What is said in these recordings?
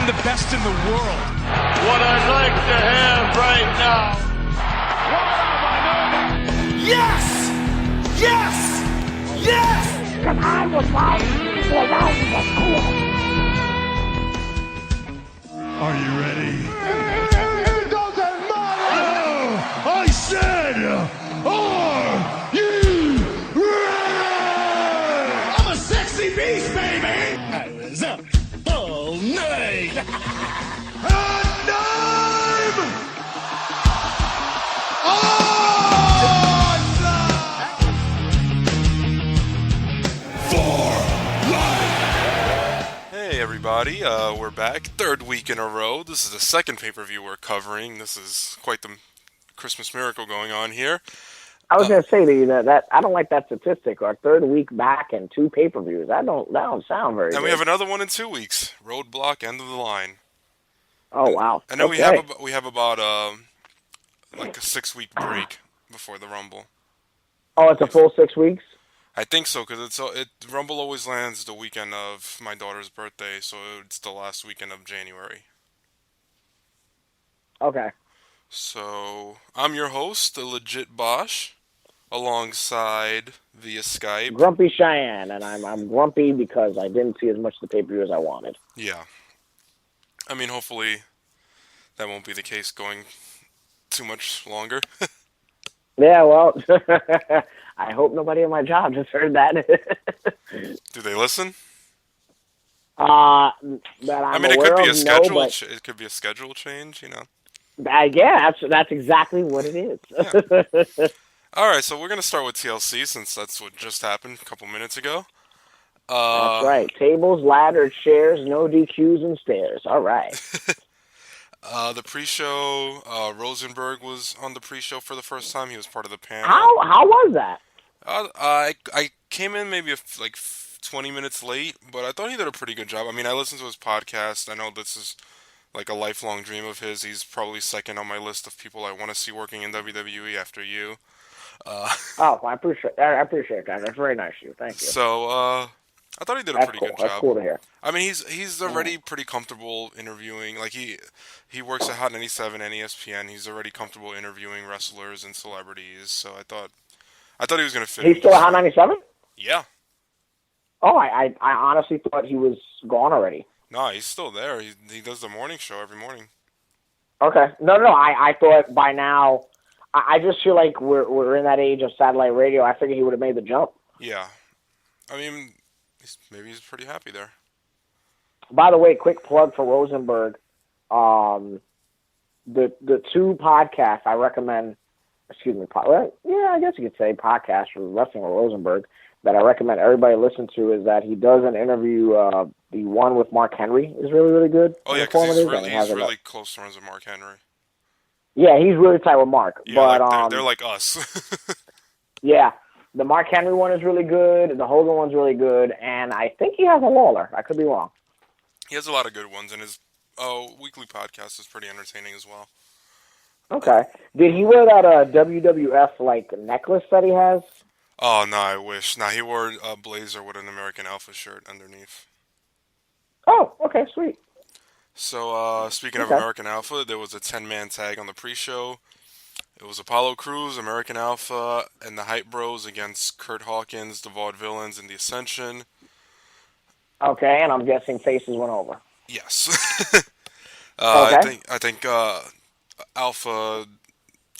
the best in the world. What I'd like to have right now. Yes! Yes! Yes! Because I was right when I was cool. Are you ready? It doesn't matter! I said, are you ready? I'm a sexy beast, baby! I was up all night! And I'm for life. Hey everybody, we're back. Third week in a row. This is the second pay-per-view we're covering. This is quite the Christmas miracle going on here. I was going to say to you that I don't like that statistic. Our third week back and 2 pay-per-views. That don't sound very good. And we have another one in 2 weeks. Roadblock, end of the line. Oh, wow. And then okay. we have about like a 6-week break before the Rumble. Oh, it's a full 6 weeks? I think so, because Rumble always lands the weekend of my daughter's birthday, so it's the last weekend of January. Okay. So, I'm your host, the legit Bosch, alongside via Skype. Grumpy Cheyenne, and I'm grumpy because I didn't see as much of the pay-per-view as I wanted. Yeah. I mean, hopefully that won't be the case going too much longer. Yeah, well, I hope nobody at my job just heard that. Do they listen? That I mean, it could be a schedule. It could be a schedule change, you know. Yeah, that's exactly what it is. Yeah. All right, so we're gonna start with TLC since that's what just happened a couple minutes ago. That's right. Tables, ladders, chairs, no DQs, and stairs. All right. The pre-show, Rosenberg was on the pre-show for the first time. He was part of the panel. How was that? I came in maybe 20 minutes late, but I thought he did a pretty good job. I mean, I listened to his podcast. I know this is like a lifelong dream of his. He's probably second on my list of people I want to see working in WWE after you. Oh, I appreciate that. That's very nice of you. Thank you. So, I thought he did a pretty good job. That's cool to hear. I mean, he's already pretty comfortable interviewing. Like, he works at Hot 97 and ESPN. He's already comfortable interviewing wrestlers and celebrities. So I thought he was going to fit. He's still at Hot 97? Yeah. Oh, I honestly thought he was gone already. No, he's still there. He does the morning show every morning. Okay. No. I thought by now. I just feel like we're in that age of satellite radio. I figured he would have made the jump. Yeah. I mean, maybe he's pretty happy there. By the way, quick plug for Rosenberg. The 2 podcasts I recommend. Excuse me. Yeah, I guess you could say podcast for Wrestling with Rosenberg that I recommend everybody listen to is that he does an interview. The one with Mark Henry is really, really good. Oh yeah, because he's really close friends with Mark Henry. Yeah, he's really tight with Mark. Yeah, but they're like us. Yeah, the Mark Henry one is really good. The Hogan one's really good, and I think he has a Lawler. I could be wrong. He has a lot of good ones, and his weekly podcast is pretty entertaining as well. Okay. Did he wear that WWF necklace that he has? Oh no, I wish. Nah, he wore a blazer with an American Alpha shirt underneath. Oh, okay, sweet. So, speaking of American Alpha, there was a 10-man tag on the pre-show. It was Apollo Crews, American Alpha, and the Hype Bros against Kurt Hawkins, the Vaudevillains, and the Ascension. Okay, and I'm guessing faces went over. Yes. Okay. I think Alpha,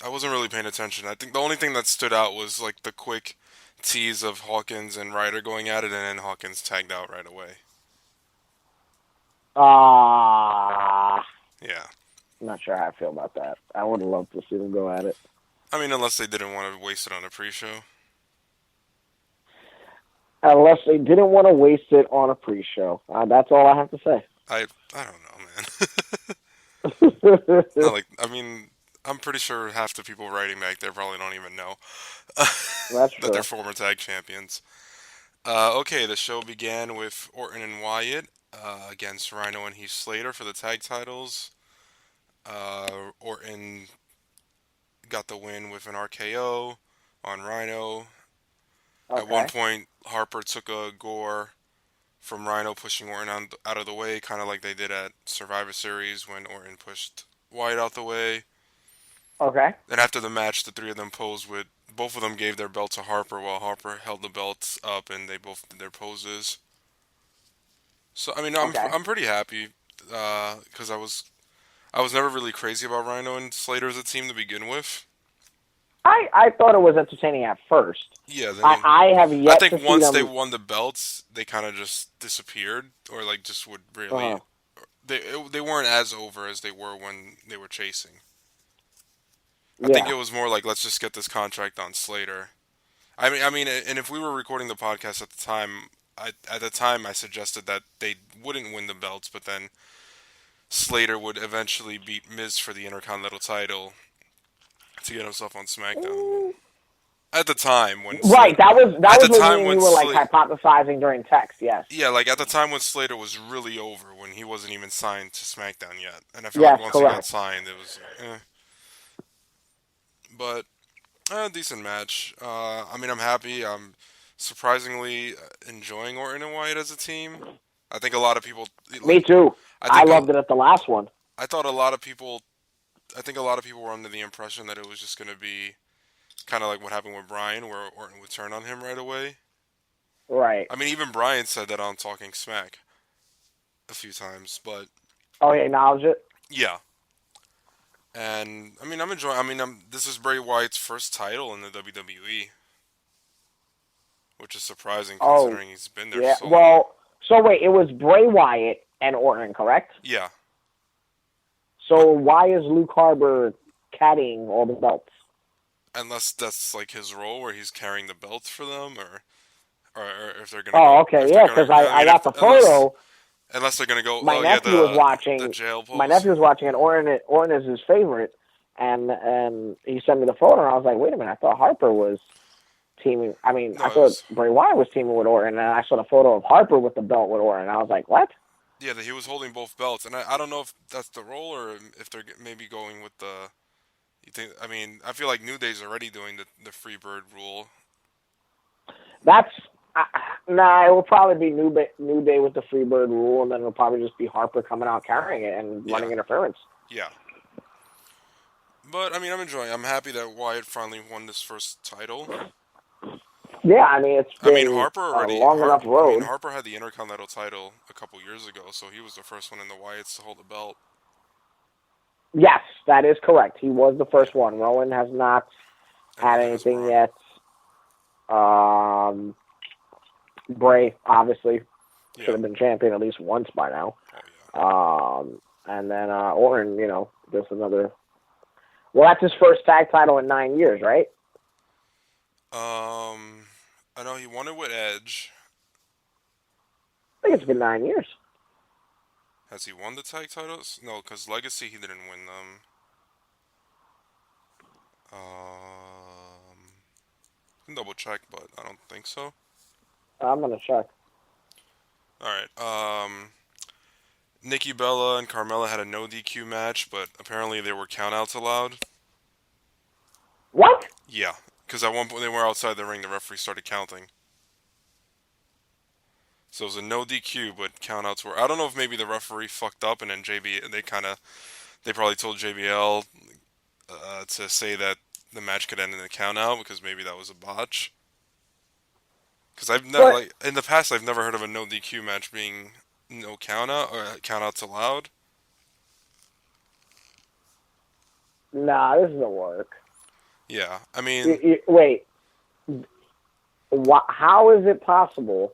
I wasn't really paying attention. I think the only thing that stood out was like the quick tease of Hawkins and Ryder going at it, and then Hawkins tagged out right away. Yeah. I'm not sure how I feel about that. I would love to see them go at it. I mean, unless they didn't want to waste it on a pre-show. Unless they didn't want to waste it on a pre-show. That's all I have to say. I don't know, man. I mean, I'm pretty sure half the people writing back there probably don't even know That's that they're former tag champions. Okay, the show began with Orton and Wyatt against Rhino and Heath Slater for the tag titles. Orton got the win with an RKO on Rhino. Okay. At one point, Harper took a gore from Rhino pushing Orton out of the way, kind of like they did at Survivor Series when Orton pushed Wyatt out the way. Okay. And after the match, the three of them posed with, both of them gave their belt to Harper while Harper held the belts up and they both did their poses. So, I mean, I'm pretty happy because I was never really crazy about Rhino and Slater as a team to begin with. I thought it was entertaining at first. Yeah, I have yet to see them... I think once they won the belts, they kind of just disappeared, or like just would really... They weren't as over as they were when they were chasing. I think it was more like, let's just get this contract on Slater. I mean, and if we were recording the podcast at the time, I suggested that they wouldn't win the belts, but then Slater would eventually beat Miz for the Intercontinental title to get himself on SmackDown. At the time when that was when we were like hypothesizing during text. Yes. Yeah, like at the time when Slater was really over, when he wasn't even signed to SmackDown yet, and I feel like once he got signed, it was. But decent match. I mean, I'm happy. I'm surprisingly enjoying Orton and Wyatt as a team. I think a lot of people. Me too. I loved it at the last one. I think a lot of people were under the impression that it was just going to be kind of like what happened with Bryan, where Orton would turn on him right away. Right. I mean, even Bryan said that on Talking Smack a few times, but... Oh, he acknowledged it? Yeah. And, I mean, I'm enjoying... I mean, this is Bray Wyatt's first title in the WWE. Which is surprising, considering he's been there so long. Well, so wait, it was Bray Wyatt and Orton, correct? Yeah. So why is Luke Harper caddying all the belts? Unless that's like his role, where he's carrying the belts for them, or if they're gonna. Oh, okay, yeah, because I got the photo. Unless they're gonna go. My nephew was watching. The jail pose. My nephew was watching, and Orton is his favorite, and he sent me the photo, and I was like, wait a minute, I thought Harper was teaming. I mean, I thought Bray Wyatt was teaming with Orton, and I saw the photo of Harper with the belt with Orton, and I was like, what? Yeah, that he was holding both belts, and I don't know if that's the role or if they're maybe going with the. You think? I mean, I feel like New Day's already doing the Freebird rule. That's nah. It will probably be New Day with the Freebird rule, and then it'll probably just be Harper coming out carrying it and running interference. Yeah. But I mean, I'm happy that Wyatt finally won this first title. Yeah, I mean, it's been Harper already, a long enough road. I mean, Harper had the Intercontinental title a couple years ago, so he was the first one in the Wyatts to hold the belt. Yes, that is correct. He was the first one. Rowan has not had anything yet. Bray, obviously, should have been champion at least once by now. Oh, yeah. And then Orton, just another... Well, that's his first tag title in 9 years, right? I know he won it with Edge. I think it's been 9 years. Has he won the tag titles? No, because Legacy he didn't win them. I can double check, but I don't think so. I'm gonna check. Alright, Nikki Bella and Carmella had a no DQ match, but apparently there were countouts allowed. What? Yeah, because at one point they were outside the ring, the referee started counting. So it was a no DQ, but countouts were... I don't know if maybe the referee fucked up, and then they probably told JBL to say that the match could end in a countout, because maybe that was a botch. Because in the past, I've never heard of a no DQ match being no countout, or countouts allowed. Nah, this doesn't work. Yeah, I mean... Wait. How is it possible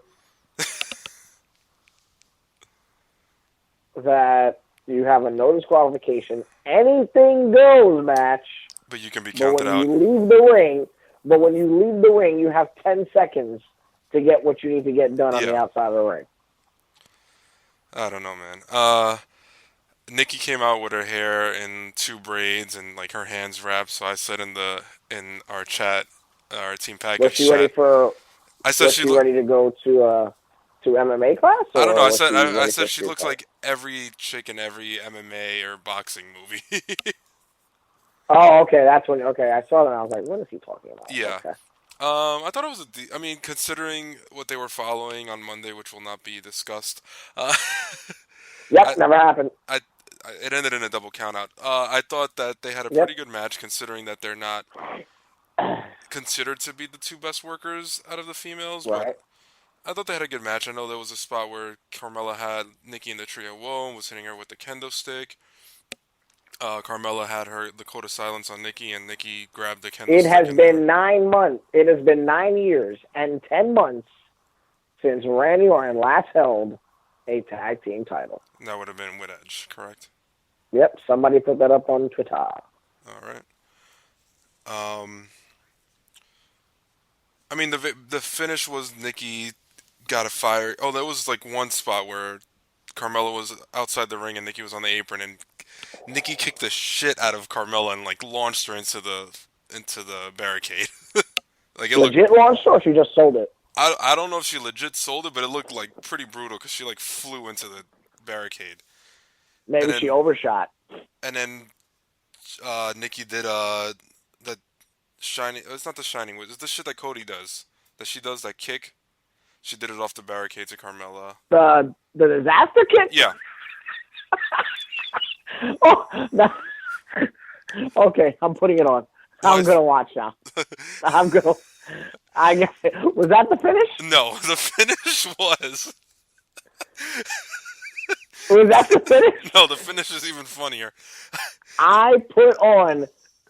that you have a no disqualification, anything goes match, but you can be counted out. When you leave the ring, you have 10 seconds to get what you need to get done on the outside of the ring. I don't know, man. Nikki came out with her hair in 2 braids and like her hands wrapped. So I said in our chat, our team package was she ready for? I said she ready to go to MMA class? I don't know. I said she looks like every chick in every MMA or boxing movie. Oh, okay. That's when. Okay, I saw that. And I was like, what is he talking about? Yeah. Okay. I thought it was I mean, considering what they were following on Monday, which will not be discussed, I, Yep, never happened. I, it ended in a double countout. I thought that they had a Yep. pretty good match, considering that they're not considered to be the two best workers out of the females, but Right. I thought they had a good match. I know there was a spot where Carmella had Nikki in the trio woe and was hitting her with the kendo stick. Carmella had the code of silence on Nikki, and Nikki grabbed the kendo It stick. has been 9 months. It has been 9 years and 10 months since Randy Orton last held a tag team title. That would have been with Edge, correct? Yep, somebody put that up on Twitter. All right. I mean, the finish was Nikki got a fire. Oh, there was like one spot where Carmella was outside the ring and Nikki was on the apron, and Nikki kicked the shit out of Carmella and like launched her into the barricade. Like it Legit launched or she just sold it? I don't know if she legit sold it, but it looked like pretty brutal because she like flew into the barricade. Maybe then- she overshot. And then Nikki did the shining. It's not the shining. It's the shit that Cody does. That she does that kick. She did it off the barricade to Carmella. The disaster kick? Yeah. Oh, that, okay, I'm putting it on. I'm What? gonna watch now. I'm gonna. I guess was that the finish? No, the finish was. Was that the finish? No, the finish is even funnier. I put on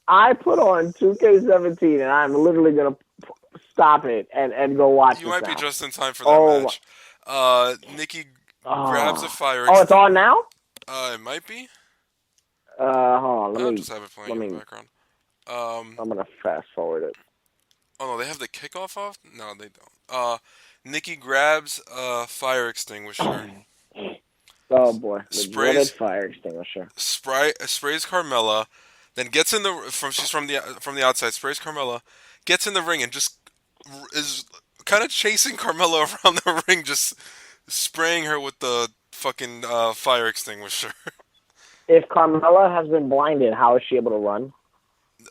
2K17, and I'm literally gonna stop it and go watch. You this might now. be just in time for that match. Nikki Oh. grabs a fire. Oh, it's on now. It might be. Hold on. I'll Let just have it playing let in the me- background. I'm gonna fast forward it. Oh no, they have the kickoff off? No, they don't. Nikki grabs a fire extinguisher, Oh boy, the Sprays- dreaded fire extinguisher. sprays Carmella, then gets in she's from the outside, sprays Carmella, gets in the ring and just is kind of chasing Carmella around the ring, just spraying her with the fucking fire extinguisher. If Carmella has been blinded, how is she able to run?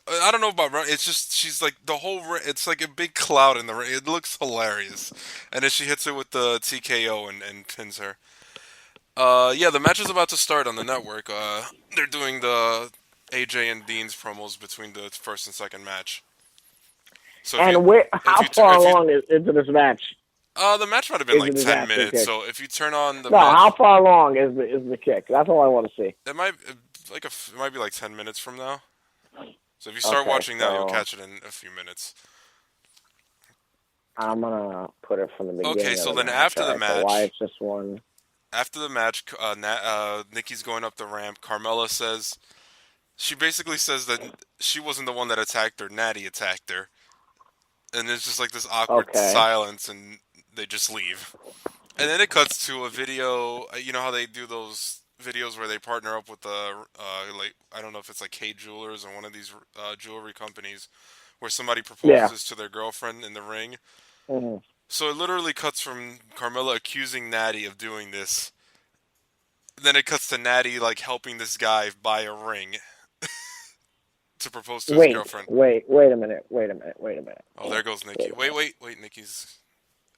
I don't know about run. It's just she's like the whole. It's like a big cloud in the ring. It looks hilarious, and then she hits her with the TKO and pins her. Yeah, the match is about to start on the network. They're doing the AJ and Dean's promos between the first and second match. So And how if you far along is into this match? the match might have been Is like it a 10 disaster minutes. kick? So if you turn on the No, match, how far along is the kick? That's all I want to see. it might it might be like 10 minutes from now. So if you start Okay, watching now, you'll so- catch it in a few minutes. I'm gonna put it from the beginning. Okay, so of the then match. after the All right, match- so why it's just one? After the match, Nikki's going up the ramp. Carmella says, she basically says that she wasn't the one that attacked her. Natty attacked her. And there's just like this awkward Okay. silence, and they just leave. And then it cuts to a video. You know how they do those videos where they partner up with the, like, I don't know if it's like K Jewelers or one of these jewelry companies, where somebody proposes to their girlfriend in the ring. Mhm. So it literally cuts from Carmella accusing Natty of doing this. Then it cuts to Natty like helping this guy buy a ring to propose to his girlfriend. Wait a minute. Oh, there goes Nikki. Wait. Nikki's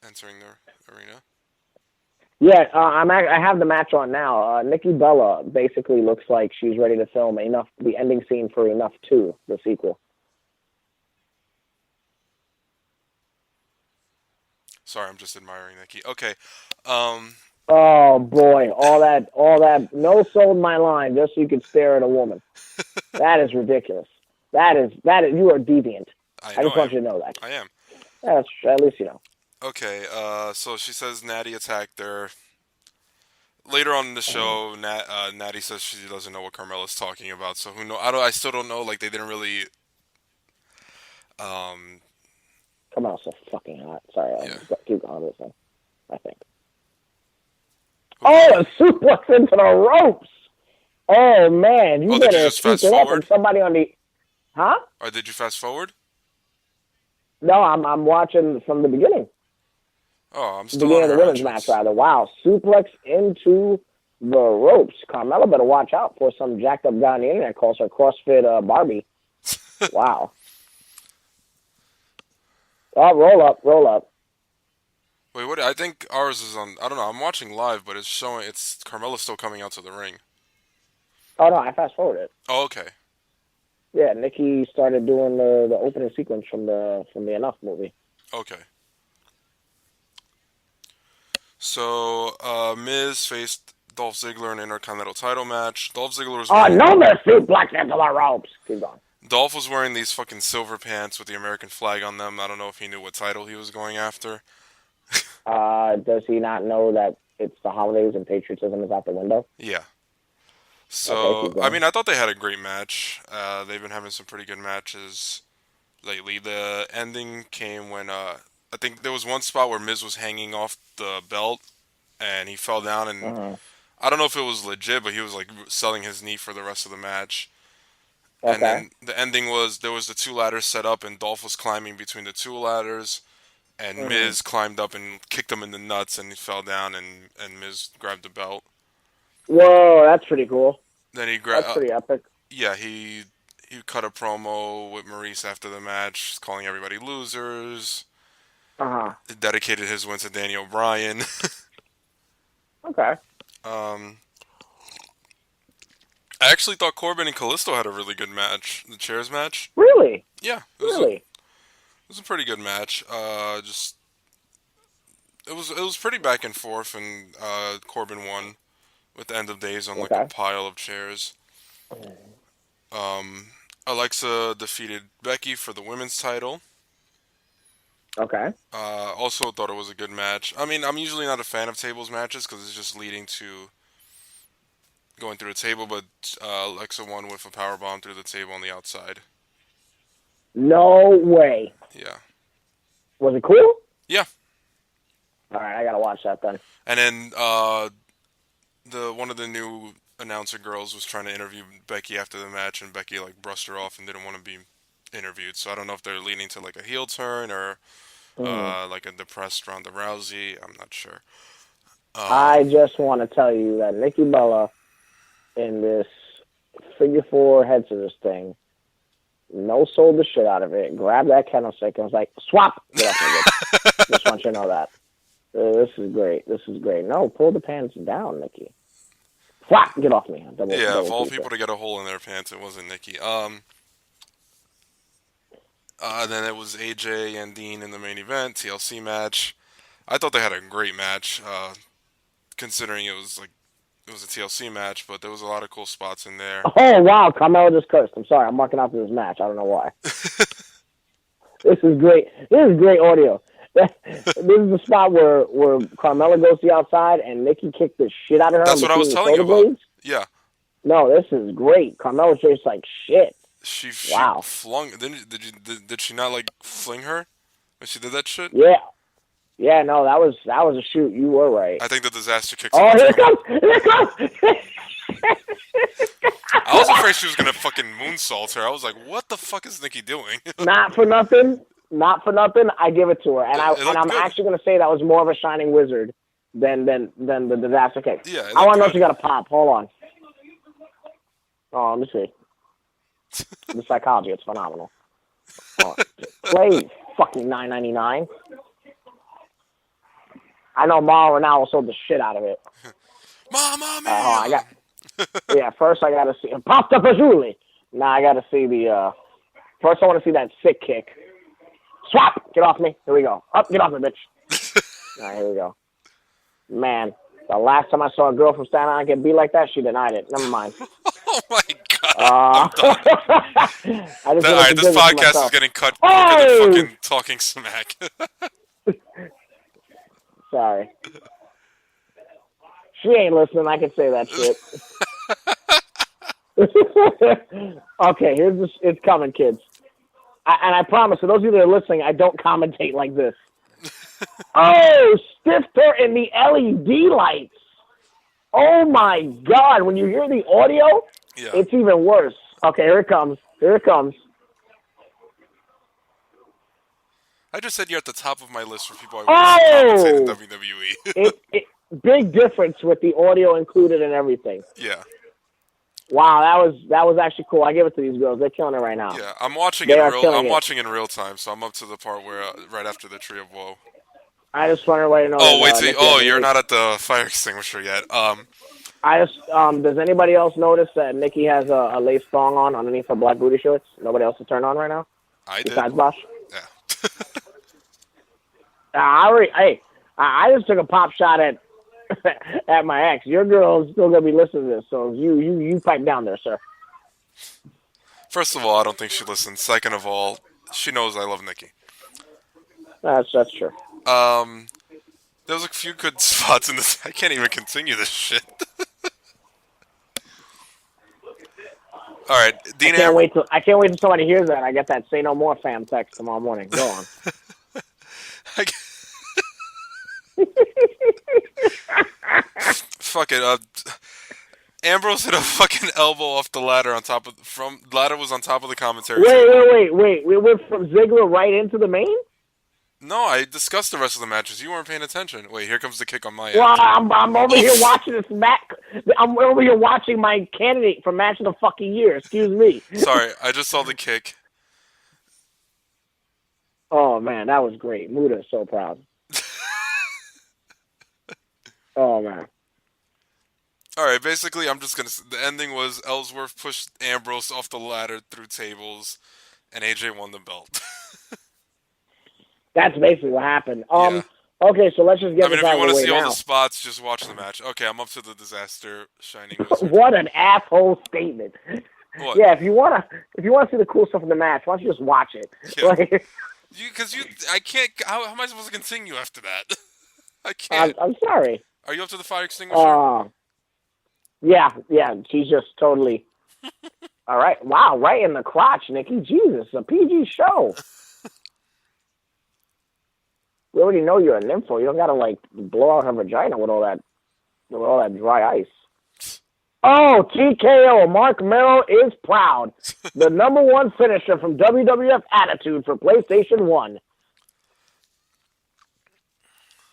entering the arena. Yeah, I have the match on now. Nikki Bella basically looks like she's ready to film the ending scene for Enough 2, the sequel. Sorry, I'm just admiring Nikki. Okay. Oh boy, all that no sold my line just so you could stare at a woman. That is ridiculous. That is you are deviant. I just want you to know that. I am. That's at least you know. Okay, so she says Natty attacked her. Later on in the show, Natty says she doesn't know what Carmella's talking about. So who know? I still don't know. Like they didn't really. Come on, so fucking hot. Sorry, I'll keep going with this one. I think. Oh, a suplex into the ropes. Oh man, you Did better you just speak fast it up forward? and somebody on the. Huh? Or did you fast forward? No, I'm watching from the beginning. Oh, I'm The still beginning on of the her women's entrance. match, rather. Wow, suplex into the ropes. Carmella better watch out for some jacked up guy on the internet calls her CrossFit Barbie. Wow. Oh, roll up. Wait, what? I think ours is on. I don't know. I'm watching live, but it's showing. It's Carmella still coming out to the ring. Oh no, I fast forwarded. Oh, okay. Yeah, Nikki started doing the opening sequence from the Enough movie. Okay. So, Miz faced Dolph Ziggler in an Intercontinental title match. Dolph Ziggler was wearing... no mercy, Black Angela ropes. Keep going. Dolph was wearing these fucking silver pants with the American flag on them. I don't know if he knew what title he was going after. Does he not know that it's the holidays and patriotism is out the window? Yeah. So, Okay, I mean, I thought they had a great match. They've been having some pretty good matches lately. The ending came when, I think there was one spot where Miz was hanging off the belt, and he fell down, and I don't know if it was legit, but he was, like, selling his knee for the rest of the match. Okay. And then the ending was, there was the two ladders set up, and Dolph was climbing between the two ladders, and Miz climbed up and kicked him in the nuts, and he fell down, and Miz grabbed the belt. Whoa, that's pretty cool. Then he grabbed... That's pretty epic. Yeah, he cut a promo with Maurice after the match, calling everybody losers. He dedicated his win to Danny O'Brien. Okay. I actually thought Corbin and Kalisto had a really good match. The chairs match. Really? Yeah. Really? It was a pretty good match. It was pretty back and forth, and Corbin won with the end of days on like a pile of chairs. Alexa defeated Becky for the women's title. Okay. Also thought it was a good match. I mean, I'm usually not a fan of tables matches because it's just leading to going through the table, but Alexa won with a powerbomb through the table on the outside. No way. Yeah. Was it cool? Yeah. All right, I gotta watch that then. And then one of the new announcer girls was trying to interview Becky after the match, and Becky like brushed her off and didn't want to be interviewed. So I don't know if they're leaning to like a heel turn or like a depressed Ronda Rousey. I'm not sure. I just want to tell you that Nikki Bella in this figure four head scissors thing, no-sold the shit out of it, grabbed that candlestick and was like, swap! Get off my bitch. Just want you to know that. This is great. This is great. No, pull the pants down, Nikki. Swap! Get off me. Yeah, of all people to get a hole in their pants, it wasn't Nikki. Then it was AJ and Dean in the main event, TLC match. I thought they had a great match, considering it was a TLC match, but there was a lot of cool spots in there. Oh, wow. Carmella just cursed. I'm sorry. I'm marking out this match. I don't know why. This is great. This is great audio. This is the spot where Carmella goes to the outside and Nikki kicked the shit out of her. That's what I was telling you about. Blades. Yeah. No, this is great. Carmella's just like shit. She wow. Flung. Did she not like fling her when she did that shit? Yeah. Yeah, no, that was a shoot. You were right. I think the disaster kicks. Oh, here it comes! Here it comes! I was afraid she was gonna fucking moonsault her. I was like, "What the fuck is Nikki doing?" Not for nothing. I give it to her, and I'm actually gonna say that was more of a shining wizard than the disaster kick. Yeah, I want to know if she got a pop. Hold on. Oh, let me see. The psychology, it's phenomenal. Play fucking $9.99. I know Mauro Ranallo sold the shit out of it. Mamma mia! Yeah, first I gotta see Pasta Pajuli. Now I gotta see the first I wanna see that sick kick. Swap! Get off me. Here we go. Up, get off me, bitch. Alright, here we go. Man, the last time I saw a girl from Staten Island get beat like that, she denied it. Never mind. Oh my god. I'm done. Alright, this podcast is getting cut because of fucking talking smack. Sorry. She ain't listening. I can say that shit. Okay, it's coming, kids. And I promise, for those of you that are listening, I don't commentate like this. Oh, Stifter in the LED lights. Oh my God. When you hear the audio, It's even worse. Okay, here it comes. Here it comes. I just said you're at the top of my list for people I want to commentate in WWE. Big difference with the audio included and everything. Yeah. Wow, that was actually cool. I give it to these girls. They're killing it right now. Yeah, I'm watching in real time, so I'm up to the part where right after the Tree of Woe. I just want everybody to know. Oh, wait, you're not at the fire extinguisher yet. Does anybody else notice that Nikki has a lace thong on underneath her black booty shorts? Nobody else is turned on right now? I did. Besides Bosch? Yeah. I just took a pop shot at my ex. Your girl's still going to be listening to this, so you pipe down there, sir. First of all, I don't think she listens. Second of all, she knows I love Nikki. That's true. There was a few good spots in this. I can't even continue this shit. All right, Dean. I can't wait till somebody hears that. I get that "Say No More" fam text tomorrow morning. Go on. Fuck it. Ambrose hit a fucking elbow off the ladder ladder was on top of the commentary. Wait. We went from Ziggler right into the main? No, I discussed the rest of the matches. You weren't paying attention. Wait, here comes the kick on my end. Well, I'm over here watching this match. I'm over here watching my candidate for match of the fucking year. Excuse me. Sorry, I just saw the kick. Oh, man, that was great. Muda is so proud. Oh, man. All right, basically, the ending was Ellsworth pushed Ambrose off the ladder through tables, and AJ won the belt. That's basically what happened. Yeah. Okay, so let's just get this out of the way now. If you want to see all the spots, just watch the match. Okay, I'm up to the disaster shining. What an asshole statement. What? Yeah, if you want to see the cool stuff in the match, why don't you just watch it? Yeah. I can't. How am I supposed to continue after that? I can't. I'm sorry. Are you up to the fire extinguisher? Yeah. She's just totally. All right. Wow. Right in the crotch, Nikki. Jesus, a PG show. We already know you're a nympho. You don't gotta blow out her vagina with all that dry ice. Oh, TKO. Mark Merrill is proud. The number one finisher from WWF Attitude for PlayStation 1.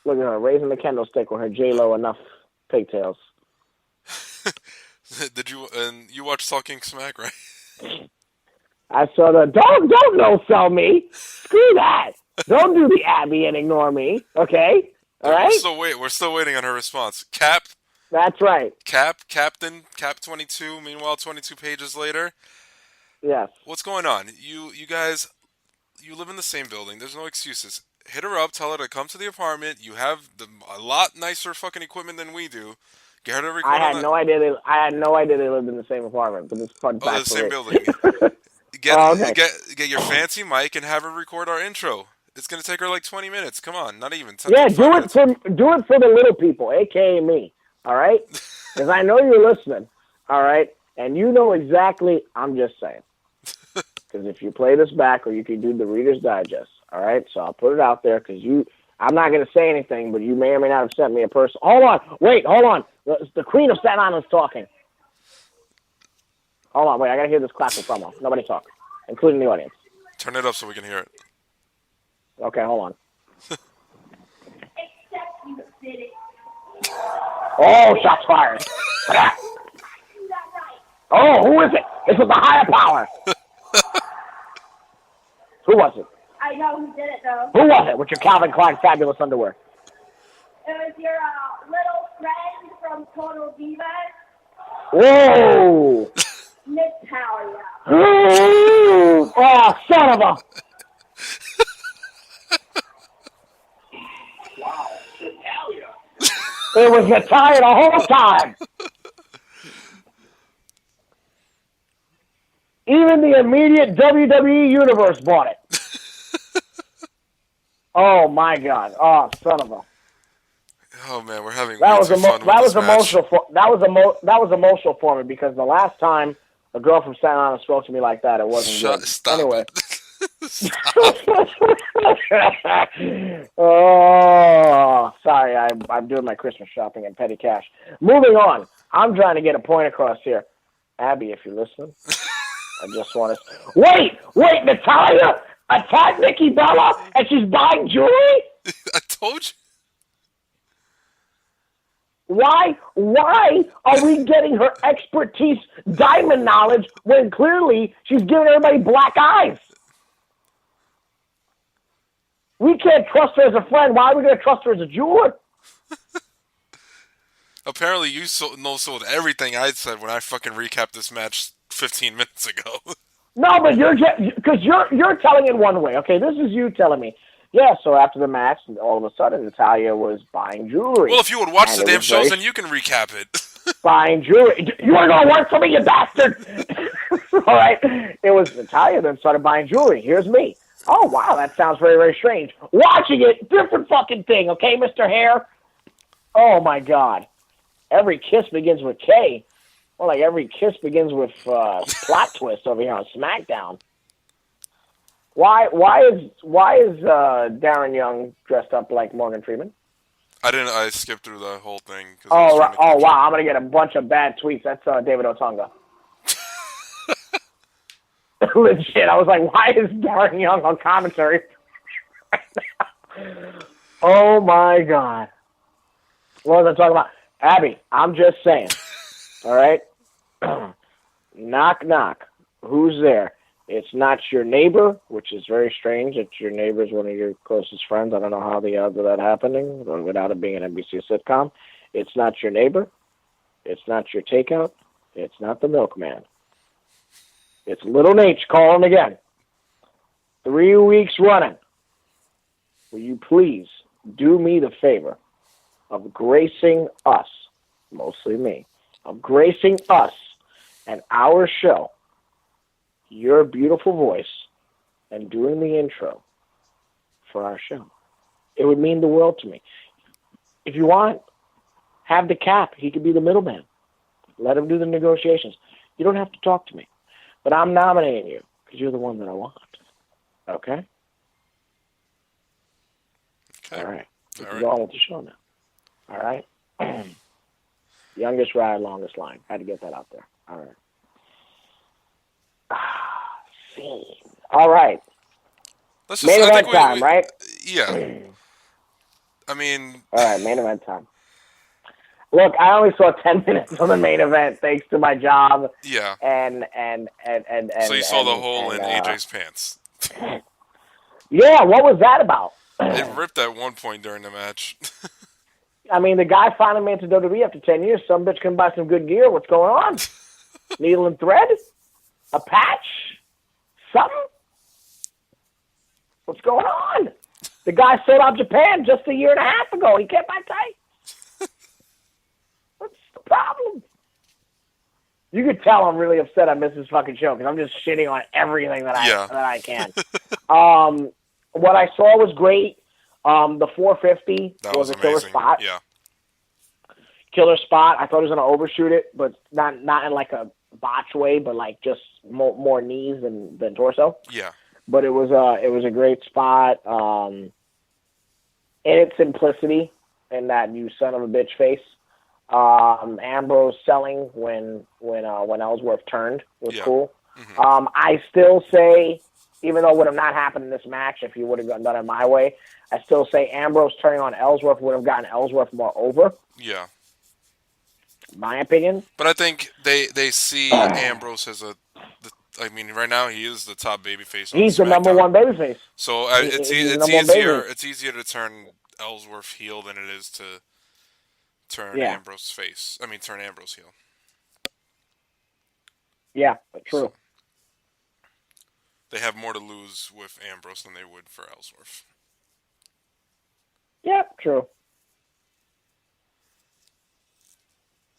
Look at her raising the candlestick with her J-Lo enough pigtails. You watched Talking Smack, right? I saw the don't no-sell me. Screw that. Don't do the Abby and ignore me, okay? All right? We're still waiting on her response. Cap. That's right. Captain, Cap 22. Meanwhile, 22 pages later. Yes. What's going on? You guys, you live in the same building. There's no excuses. Hit her up. Tell her to come to the apartment. You have a lot nicer fucking equipment than we do. Get her to record. I had no idea they lived in the same apartment, but this part the same building. Get your fancy mic and have her record our intro. It's gonna take her like 20 minutes. Come on, not even. Yeah, do it for the little people, aka me. All right, because I know you're listening. All right, and you know exactly. I'm just saying. Because if you play this back, or you can do the Reader's Digest. All right, so I'll put it out there because I'm not gonna say anything, but you may or may not have sent me a person. Hold on. The Queen of Staten Island is talking. Hold on, wait, I gotta hear this classic promo. Nobody talk, including the audience. Turn it up so we can hear it. Okay, hold on. Oh, shots fired. Oh, who is it? This is the higher power. Who was it? I know who did it, though. Who was it with your Calvin Klein fabulous underwear? It was your little friend from Total Divas. Whoa! Natalia. Oh, son of a... Wow, Natalia. It was Natalia the whole time. Even the immediate WWE Universe bought it. Oh my God! Oh, son of a! Oh man, we're having that was emotional for me because the last time a girl from Staten Island spoke to me like that, it wasn't good. Stop anyway. It. Oh, sorry, I'm doing my Christmas shopping in petty cash. Moving on, I'm trying to get a point across here. Abby, if you're listening, I just want to... Wait, Natalia attacked Nikki Bella and she's buying jewelry? I told you. Why are we getting her expertise, diamond knowledge, when clearly she's giving everybody black eyes? We can't trust her as a friend. Why are we going to trust her as a jeweler? Apparently, you know everything I said when I fucking recapped this match 15 minutes ago. No, but you're telling it one way. Okay, this is you telling me. Yeah, so after the match, all of a sudden, Natalya was buying jewelry. Well, if you would watch the damn shows, then you can recap it. Buying jewelry. You want to go to work for me, you bastard? All right. It was Natalya that started buying jewelry. Here's me. Oh, wow, that sounds very, very strange. Watching it, different fucking thing, okay, Mr. Hare? Oh, my God. Every kiss begins with K. Well, like every kiss begins with plot twist over here on SmackDown. Why is Darren Young dressed up like Morgan Freeman? I skipped through the whole thing. Oh, right. Oh, wow, I'm going to get a bunch of bad tweets. That's David Otunga. Legit. I was like, why is Darren Young on commentary? Oh, my God. What was I talking about? Abby, I'm just saying. All right? Knock, knock. Who's there? It's not your neighbor, which is very strange that your neighbor is one of your closest friends. I don't know how the odds of that happening without it being an NBC sitcom. It's not your neighbor. It's not your takeout. It's not the milkman. It's Little Nate calling again. 3 weeks running. Will you please do me the favor of gracing us, mostly me, of gracing us and our show, your beautiful voice, and doing the intro for our show? It would mean the world to me. If you want, have the Cap. He could be the middleman. Let him do the negotiations. You don't have to talk to me. But I'm nominating you because you're the one that I want. Okay? All right. We can go on with the show now. All right? Youngest ride, longest line. Had to get that out there. All right. Scene. All right. Main event time, right? Yeah. I mean... All right, main event time. Look, I only saw 10 minutes of the main event thanks to my job. Yeah. And so you saw the hole in AJ's pants. Yeah, what was that about? It ripped at one point during the match. I mean, the guy finally made it to WWE after 10 years. Some bitch can buy some good gear. What's going on? Needle and thread? A patch? Something? What's going on? The guy sold out Japan just a year and a half ago. He can't buy tights. What's the problem? You could tell I'm really upset I missed this fucking show because I'm just shitting on everything that I can. What I saw was great. The 450 was a killer spot. Yeah. Killer spot. I thought he was going to overshoot it, but not in like a botch way, but like just more knees than torso. Yeah. But it was a great spot. In its simplicity, and that you son of a bitch face. Ambrose selling when Ellsworth turned was cool. Mm-hmm. I still say, even though it would have not happened in this match if he would have done it my way, I still say Ambrose turning on Ellsworth would have gotten Ellsworth more over. Yeah. My opinion. But I think they see Ambrose as right now he is the top babyface. He's the number one babyface. So it's easier to turn Ellsworth heel than it is to turn Ambrose face. I mean, turn Ambrose heel. Yeah, true. So they have more to lose with Ambrose than they would for Ellsworth. Yeah, true.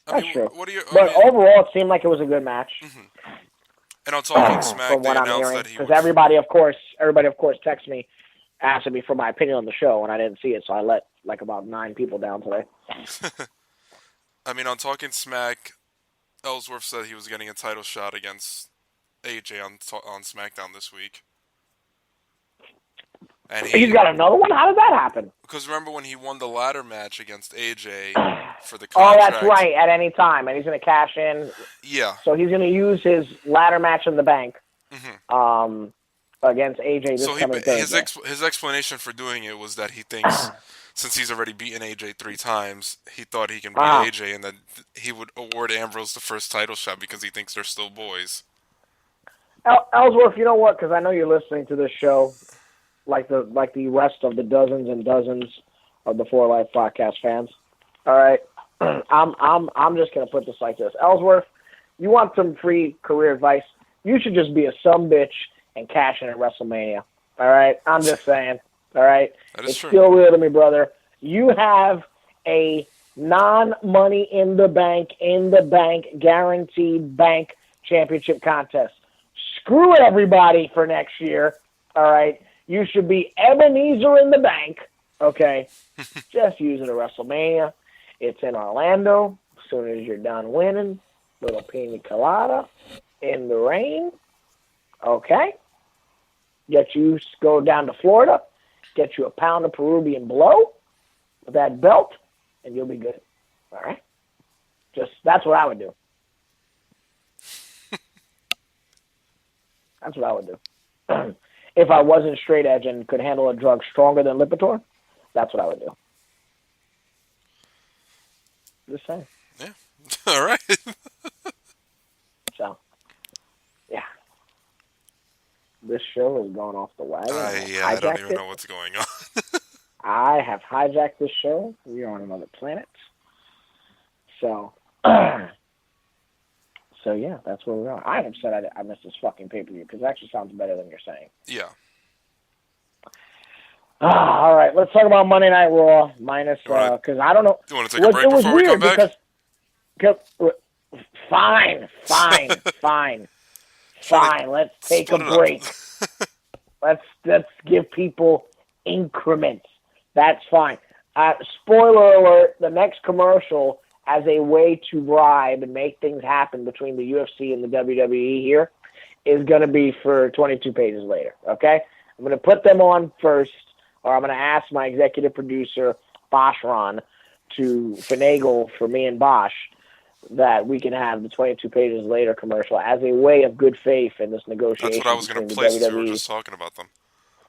That's true. Overall, it seemed like it was a good match. Mm-hmm. And on Talking Smack, they announced that he was... Because everybody, of course, texted me, asking me for my opinion on the show, and I didn't see it, so I let like about 9 people down today. I mean, on Talking Smack, Ellsworth said he was getting a title shot against AJ on SmackDown this week. And he's got another one? How did that happen? Because remember when he won the ladder match against AJ for the contract? Oh, that's right, at any time. And he's going to cash in. Yeah. So he's going to use his ladder match in the bank against AJ this coming Thursday. His explanation for doing it was that he thinks since he's already beaten AJ 3 times, he thought he can beat AJ and then he would award Ambrose the first title shot because he thinks they're still boys. Ellsworth, you know what? Because I know you're listening to this show, like the rest of the dozens and dozens of the For Life podcast fans. All right, I'm just gonna put this like this. Ellsworth, you want some free career advice? You should just be a sumbitch and cash in at WrestleMania. All right, I'm just saying. All right, it's true. Still real to me, brother. You have a non-money in the bank, guaranteed bank championship contest. Screw everybody for next year. All right, you should be Ebenezer in the bank. Okay, just use it at WrestleMania. It's in Orlando. As soon as you're done winning, little pina colada in the rain. Okay, get you go down to Florida, get you a pound of Peruvian blow with that belt, and you'll be good. All right, that's what I would do. That's what I would do. If I wasn't straight edge and could handle a drug stronger than Lipitor, that's what I would do. Just saying. Yeah. All right. So, yeah. This show has gone off the wagon. I don't even know what's going on. I have hijacked this show. We are on another planet. So, yeah, that's where we are. I'm upset I missed this fucking pay-per-view because it actually sounds better than you're saying. Yeah. All right, let's talk about Monday Night Raw minus because I don't know. You want to take a break before we come back? Fine. Let's take a break. Let's give people increments. That's fine. Spoiler alert: the next commercial, as a way to bribe and make things happen between the UFC and the WWE here, is going to be for 22 pages later. Okay, I'm going to put them on first. Or I'm going to ask my executive producer, Bosch Ron, to finagle for me and Bosch that we can have the 22 pages later commercial as a way of good faith in this negotiation. That's what I was going to play since we were just talking about them.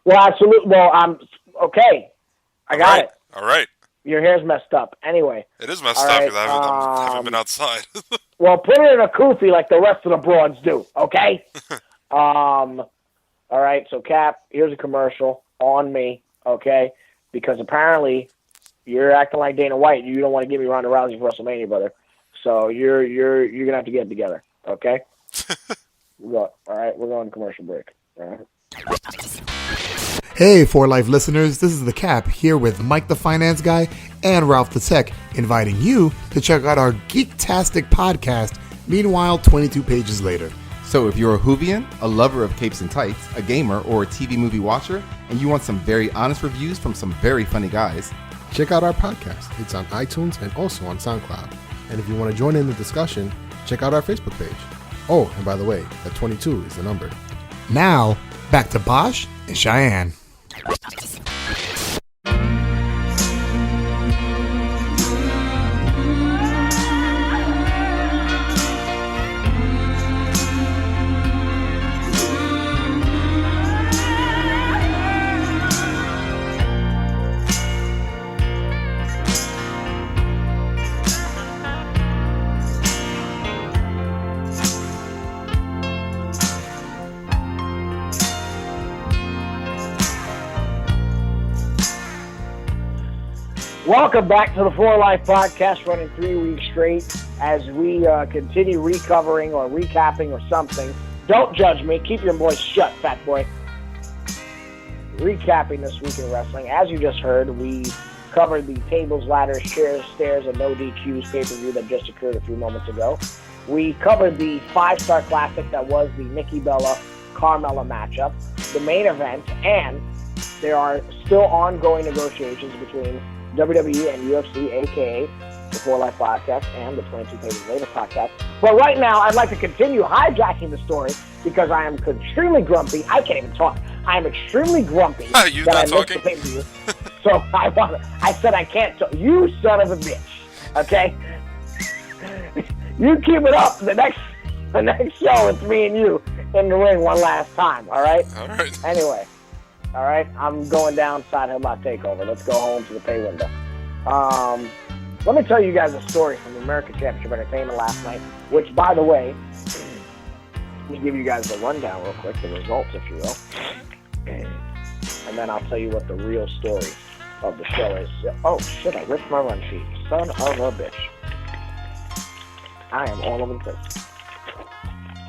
Well, absolutely. Well, I'm okay. I got it. All right. Your hair's messed up. Anyway. It is messed up because I haven't been outside. Well, put it in a kufi like the rest of the broads do, okay? All right, so Cap, here's a commercial on me. Okay, because apparently you're acting like Dana White. You don't want to give me Ronda Rousey for WrestleMania, brother. So you're gonna have to get it together. Okay. All right, we're going to commercial break. All right. Hey, For Life listeners, this is the Cap here with Mike the Finance Guy and Ralph the Tech, inviting you to check out our Geektastic podcast. Meanwhile, 22 pages later. So if you're a Whovian, a lover of capes and tights, a gamer, or a TV movie watcher, and you want some very honest reviews from some very funny guys, check out our podcast. It's on iTunes and also on SoundCloud. And if you want to join in the discussion, check out our Facebook page. Oh, and by the way, that 22 is the number. Now, back to Bosch and Cheyenne. Welcome back to the For Life podcast, running 3 weeks straight as we continue recovering or recapping or something. Don't judge me. Keep your voice shut, fat boy. Recapping this week in wrestling. As you just heard, we covered the tables, ladders, chairs, stairs, and no DQs pay-per-view that just occurred a few moments ago. We covered the 5-star classic that was the Nikki Bella Carmella matchup, the main event, and there are still ongoing negotiations between WWE and UFC, a.k.a. the For Life podcast and the 22 Pages Later podcast. But right now, I'd like to continue hijacking the story because I am extremely grumpy. I can't even talk. I am extremely grumpy that I missed the pay-per-view. So I said I can't talk. You son of a bitch. Okay? You keep it up. The next show, it's me and you in the ring one last time. All right? All right. Anyway. All right, I'm going down Side Headlock Takeover. Let's go home to the pay window. Let me tell you guys a story from the American Championship Entertainment last night, which, by the way, let me give you guys the rundown real quick, the results, if you will. And then I'll tell you what the real story of the show is. Oh, shit, I ripped my run sheet. Son of a bitch. I am all over the place.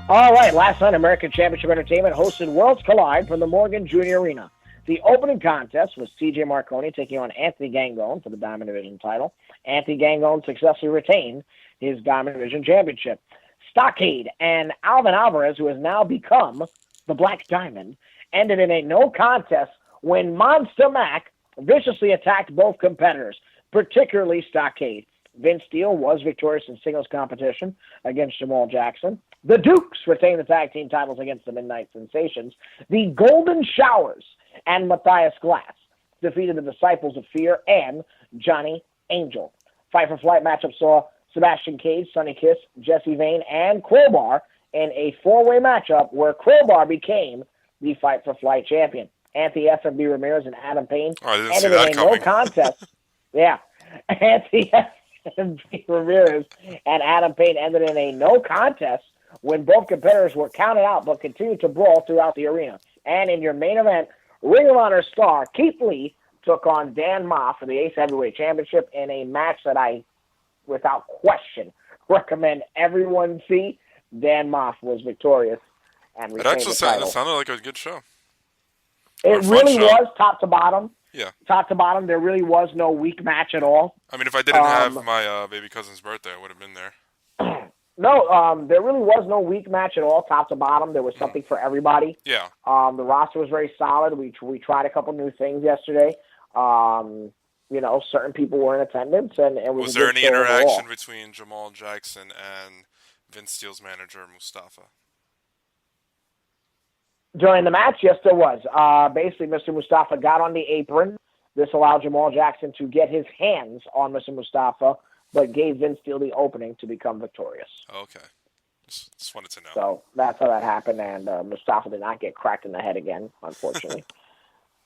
All right, last night, American Championship Entertainment hosted Worlds Collide from the Morgan Jr. Arena. The opening contest was T.J. Marconi taking on Anthony Gangone for the Diamond Division title. Anthony Gangone successfully retained his Diamond Division championship. Stockade and Alvin Alvarez, who has now become the Black Diamond, ended in a no contest when Monster Mac viciously attacked both competitors, particularly Stockade. Vince Steele was victorious in singles competition against Jamal Jackson. The Dukes retained the tag team titles against the Midnight Sensations. The Golden Showers and Matthias Glass defeated the Disciples of Fear and Johnny Angel. Fight for Flight matchup saw Sebastian Cage, Sonny Kiss, Jesse Vane, and Crowbar in a four-way matchup where Crowbar became the Fight for Flight champion. Anthony F.B. Ramirez and Adam Payne ended in a no contest. Yeah. Anthony F.B. Ramirez and Adam Payne ended in a no contest when both competitors were counted out but continued to brawl throughout the arena. And in your main event, Ring of Honor star Keith Lee took on Dan Ma for the Ace Heavyweight Championship in a match that I, without question, recommend everyone see. Dan Ma was victorious and retained the title. It sounded like a good show. It really was, top to bottom. Yeah. Top to bottom, there really was no weak match at all. I mean, if I didn't have my baby cousin's birthday, I would have been there. No, there really was no weak match at all, top to bottom. There was something for everybody. Yeah. The roster was very solid. We tried a couple new things yesterday. Certain people were in attendance, and it was. Was there any interaction between Jamal Jackson and Vince Steele's manager, Mustafa? During the match, yes, there was. Basically, Mr. Mustafa got on the apron. This allowed Jamal Jackson to get his hands on Mr. Mustafa, but gave Vince Steele the opening to become victorious. Okay. Just wanted to know. So that's how that happened, and Mustafa did not get cracked in the head again, unfortunately.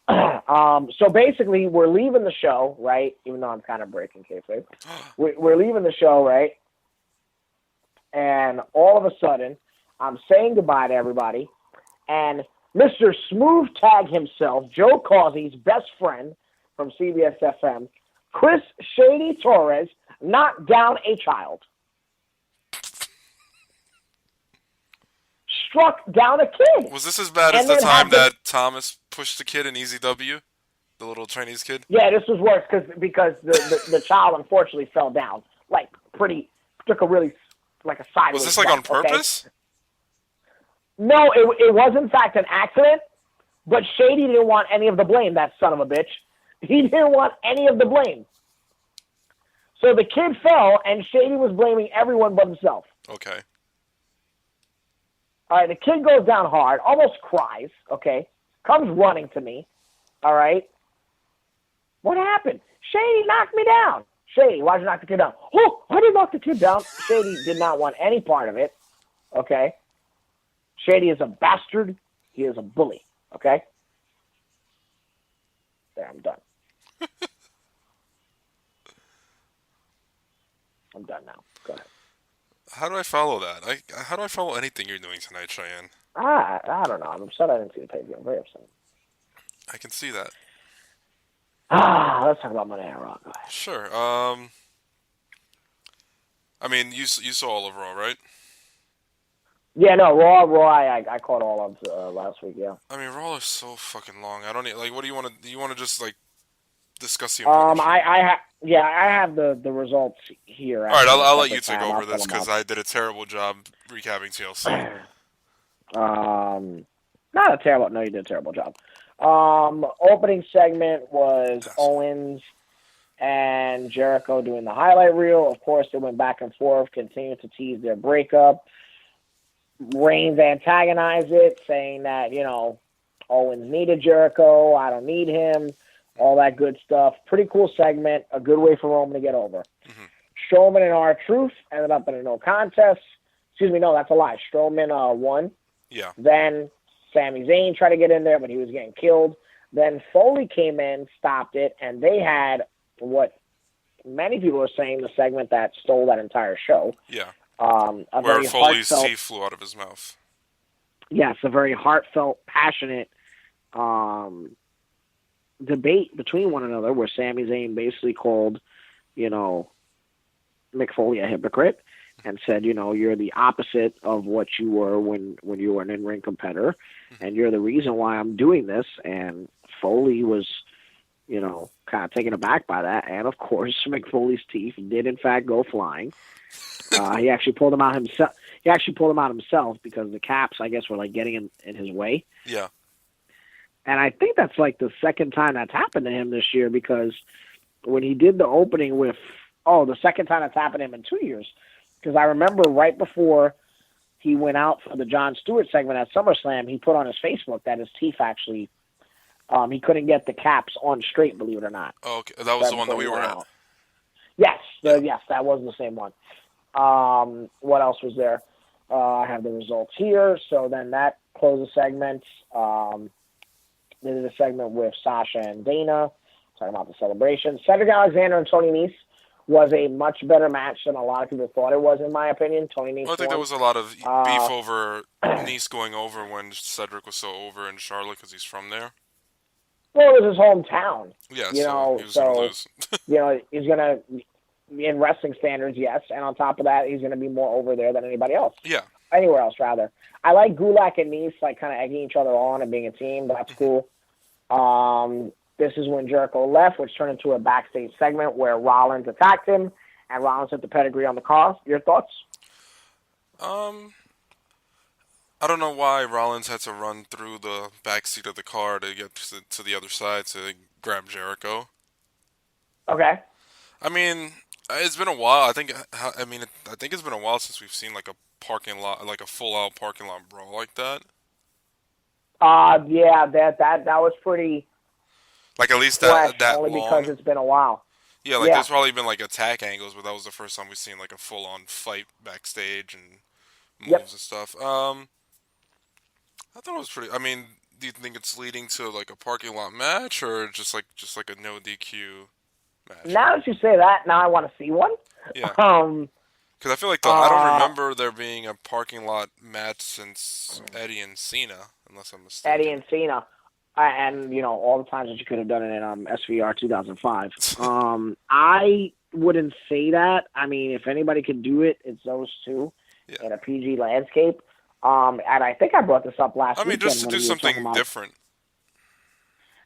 So basically, we're leaving the show, right? Even though I'm kind of breaking kayfabe. We're leaving the show, right? And all of a sudden, I'm saying goodbye to everybody, and Mr. Smooth Tag himself, Joe Causey's best friend from CBS-FM, Chris Shady Torres, knocked down a child. Struck down a kid. Was this as bad as the time that Thomas pushed the kid in EZW? The little Chinese kid? Yeah, this was worse because the child unfortunately fell down. Took a really, a sideways. Was this on purpose? Okay? No, it was in fact an accident, but Shady didn't want any of the blame, that son of a bitch. He didn't want any of the blame. So the kid fell, and Shady was blaming everyone but himself. Okay. All right, the kid goes down hard, almost cries, okay? Comes running to me, all right? What happened? Shady knocked me down. Shady, why'd you knock the kid down? Oh, I didn't knock the kid down. Shady did not want any part of it, okay? Shady is a bastard. He is a bully, okay? There, I'm done. I'm done now. Go ahead. How do I follow that? How do I follow anything you're doing tonight, Cheyenne? I don't know. I'm upset I didn't see the pay-per-view. I'm very upset. I can see that. Let's talk about Monday Night Raw. Go ahead. Sure. I mean, you saw all of Raw, right? Yeah, no, Raw. I caught all of last week. Yeah. I mean, Raw is so fucking long. I don't need, what do you want to? Do you want to just discuss the? I have the results here. All right, I'll let you take over this because I did a terrible job recapping TLC. Not a terrible. No, you did a terrible job. Opening segment was Owens and Jericho doing the highlight reel. Of course, they went back and forth, continued to tease their breakup. Reigns antagonized it, saying that, Owens needed Jericho, I don't need him, all that good stuff. Pretty cool segment, a good way for Roman to get over. Mm-hmm. Strowman and R-Truth ended up in a no contest. Excuse me, no, that's a lie. Strowman won. Yeah. Then Sami Zayn tried to get in there, but he was getting killed Then Foley came in, stopped it, and they had what many people are saying the segment that stole that entire show. Yeah. Where Foley's teeth flew out of his mouth. Yes, a very heartfelt, passionate debate between one another where Sami Zayn basically called, Mick Foley a hypocrite and said, you're the opposite of what you were when you were an in-ring competitor, and you're the reason why I'm doing this. And Foley was, kind of taken aback by that. And, of course, Mick Foley's teeth did, in fact, go flying. He actually pulled them out himself. Because the caps, I guess, were, like, getting in his way. Yeah. And I think that's, like, the second time that's happened to him this year, because when he did the opening with the second time that's happened to him in 2 years. Because I remember right before he went out for the Jon Stewart segment at SummerSlam, he put on his Facebook that his teeth actually, he couldn't get the caps on straight, believe it or not. Oh, okay. That was the one that we were at. Yes, yes, that was the same one. What else was there? I have the results here. So then that closed the segment. They did a segment with Sasha and Dana, talking about the celebration. Cedric Alexander and Tony Nese was a much better match than a lot of people thought it was, in my opinion. Tony Nese I think there was a lot of beef over Nese going over when Cedric was so over in Charlotte because he's from there. Well, it was his hometown. Yeah, he was going to lose. He's going to, in wrestling standards, yes, and on top of that, he's going to be more over there than anybody else. Yeah. Anywhere else, rather. I like Gulak and Nese, like, kind of egging each other on and being a team. That's cool. This is when Jericho left, which turned into a backstage segment where Rollins attacked him, and Rollins hit the pedigree on the car. Your thoughts? I don't know why Rollins had to run through the backseat of the car to get to the other side to grab Jericho. Okay. I mean, it's been a while. I think it's been a while since we've seen like a parking lot, like a full-out parking lot brawl like that. Yeah, that was pretty. Like, at least that only long. Because it's been a while. Yeah, there's probably been, like, attack angles, but that was the first time we've seen, like, a full-on fight backstage and moves and stuff. I thought it was pretty. I mean, do you think it's leading to, like, a parking lot match, or just like a no DQ match? Now that you say that, now I want to see one. Yeah. Because I feel like I don't remember there being a parking lot match since Eddie and Cena, unless I'm mistaken. Eddie and Cena. And, all the times that you could have done it in SVR 2005. I wouldn't say that. I mean, if anybody could do it, it's those two in a PG landscape. And I think I brought this up last week. I mean, just to do something different.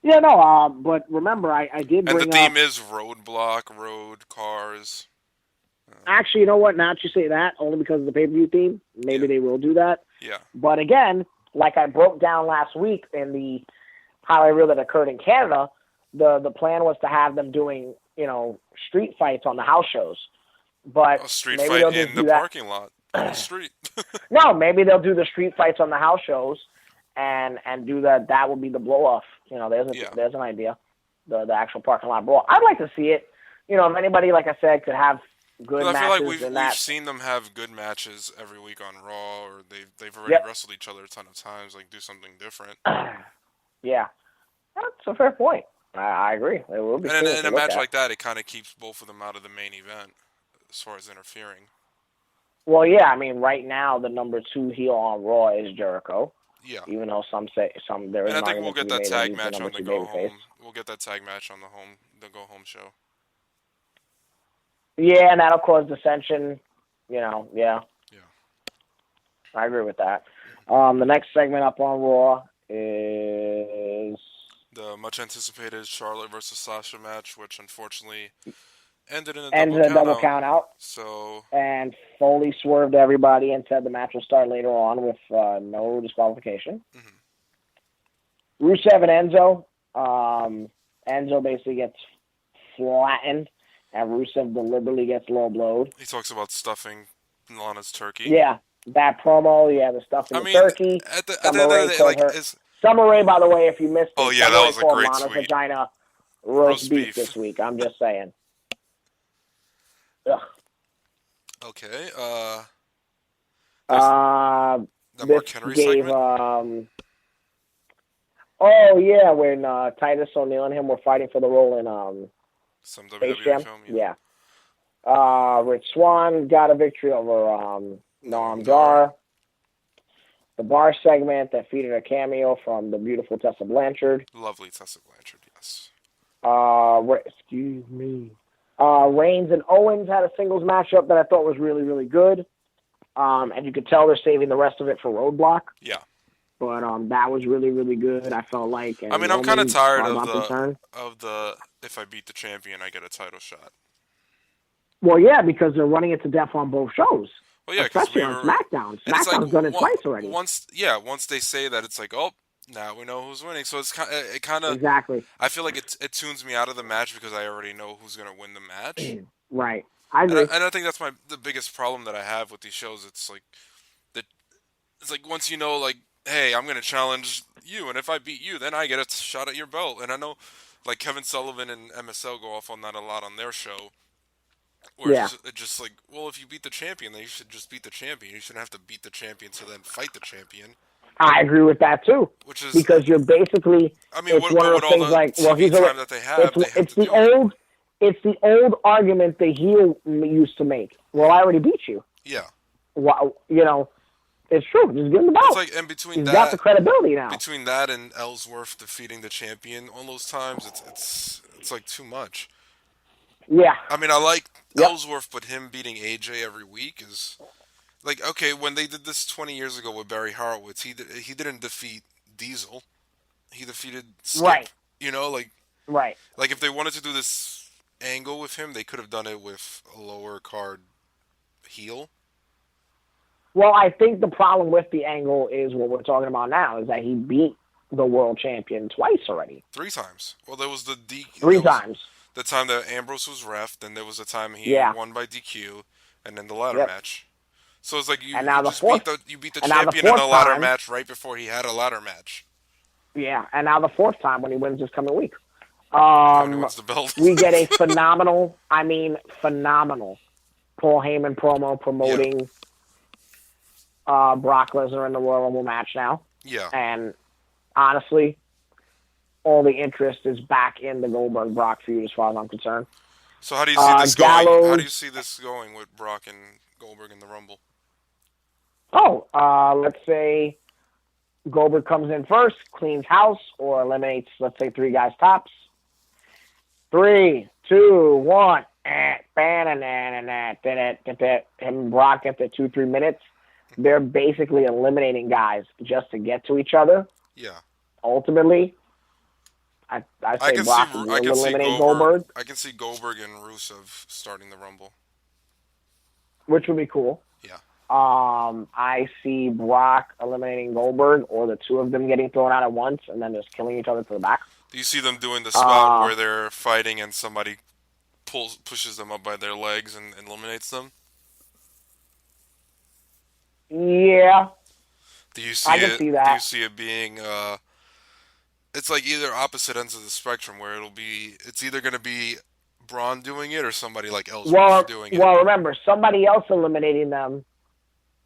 Yeah, no, but remember, I did bring up... And the theme is Roadblock, road, cars. Actually, you know what? Now that you say that, only because of the pay-per-view theme, maybe they will do that. Yeah. But again, like I broke down last week in the highlight reel that occurred in Canada, the plan was to have them doing, street fights on the house shows. But a street fight in the parking lot on the street. No, maybe they'll do the street fights on the house shows and do that. That would be the blow-off. There's an idea. The actual parking lot brawl. I'd like to see it. If anybody, like I said, could have good matches. I feel like we've seen them have good matches every week on Raw, or they've already wrestled each other a ton of times. Like, do something different. Yeah, that's a fair point. I agree. It will be. And in a match like that, it kind of keeps both of them out of the main event as far as interfering. Well, yeah. I mean, right now the number 2 heel on Raw is Jericho. Yeah. Even though some say there is. And I think we'll get that tag match on the go home. We'll get that tag match on the go home show. Yeah, and that'll cause dissension. Yeah. Yeah. I agree with that. The next segment up on Raw is the much anticipated Charlotte versus Sasha match, which unfortunately ended in a double count out. So and Foley swerved everybody and said the match will start later on with no disqualification. Mm-hmm. Rusev and Enzo. Enzo basically gets flattened, and Rusev deliberately gets low blowed. He talks about stuffing Lana's turkey. Yeah, that promo. Yeah, the stuffing the turkey. At the end of the day, Summer Rae, by the way, if you missed it, that was a great Lana's tweet. Vagina roast beef this week. I'm just saying. Ugh. Okay. The Mark Henry segment? Oh yeah, when Titus O'Neil and him were fighting for the role in Some Space WWE Jam. film. Yeah. Rich Swann got a victory over Noam Dar. The bar segment that featured a cameo from the beautiful Tessa Blanchard. Lovely Tessa Blanchard, yes. Excuse me. Reigns and Owens had a singles matchup that I thought was really, really good. And you could tell they're saving the rest of it for Roadblock. Yeah. But that was really, really good, I felt like. And I mean, I'm kind of tired of the if I beat the champion, I get a title shot. Well, yeah, because they're running it to death on both shows. Well, yeah, especially on SmackDown. SmackDown's done it twice already. Once they say that, it's like, oh, now we know who's winning. So it kind of exactly. I feel like it tunes me out of the match because I already know who's gonna win the match. Right. I agree. And I think that's the biggest problem that I have with these shows. It's like once you know, like, hey, I'm gonna challenge you, and if I beat you, then I get a shot at your belt. And I know, like, Kevin Sullivan and MSL go off on that a lot on their show. Where it's just like, well, if you beat the champion, then you should just beat the champion. You shouldn't have to beat the champion to then fight the champion. I agree with that too. Which is because you're basically. I mean, it's one of those things like, well, he's time that they have. It's the old argument the heel used to make. Well, I already beat you. Yeah. Well, it's true. Just give him the belt. It's like, and between he's that, got the credibility now. Between that and Ellsworth defeating the champion all those times, it's like too much. Yeah. I mean, I like Ellsworth, but him beating AJ every week is like, okay, when they did this 20 years ago with Barry Horowitz, he didn't defeat Diesel. He defeated Skip. Right. Right. Like, if they wanted to do this angle with him, they could have done it with a lower card heel. Well, I think the problem with the angle is what we're talking about now, is that he beat the world champion twice already. 3 times. Well, there was the Three times. The time that Ambrose was ref, then there was a time he won by DQ, and then the ladder match. So it's like you beat the champion in a ladder match right before he had a ladder match. Yeah, and now the 4th time when he wins this coming week. When he wins the belt. We get a phenomenal Paul Heyman promo promoting Brock Lesnar in the Royal Rumble match now. Yeah. And honestly, all the interest is back in the Goldberg-Brock feud as far as I'm concerned. So how do you see this going? How do you see this going with Brock and Goldberg in the Rumble? Let's say Goldberg comes in first, cleans house, or eliminates, let's say, 3 guys tops. 3, 2, 1. Him and Brock at the 2-3 minutes. They're basically eliminating guys just to get to each other. Yeah. Ultimately, I say Brock will eliminate Goldberg. I can see Goldberg and Rusev starting the Rumble. Which would be cool. Yeah. I see Brock eliminating Goldberg, or the 2 of them getting thrown out at once and then just killing each other to the back. Do you see them doing the spot where they're fighting and somebody pushes them up by their legs and eliminates them? Yeah. Do you see I can see that. Do you see it being it's like either opposite ends of the spectrum where it's either going to be Braun doing it or somebody like Ellsworth doing it. Well, remember, somebody else eliminating them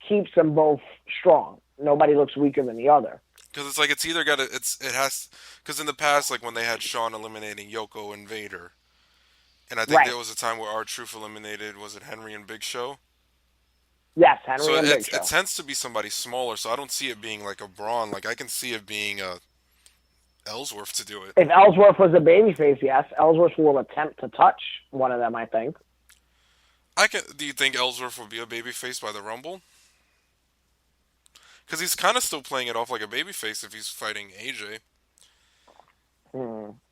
keeps them both strong. Nobody looks weaker than the other. Because it's like it's either got because in the past, like when they had Shawn eliminating Yoko and Vader, and I think there was a time where R-Truth eliminated, was it Henry and Big Show? Yes, Henry and Big Show. It tends to be somebody smaller, so I don't see it being like a Braun. Like I can see it being a Ellsworth to do it. If Ellsworth was a babyface, yes, Ellsworth will attempt to touch one of them, I think. Do you think Ellsworth will be a babyface by the Rumble? Because he's kind of still playing it off like a babyface if he's fighting AJ.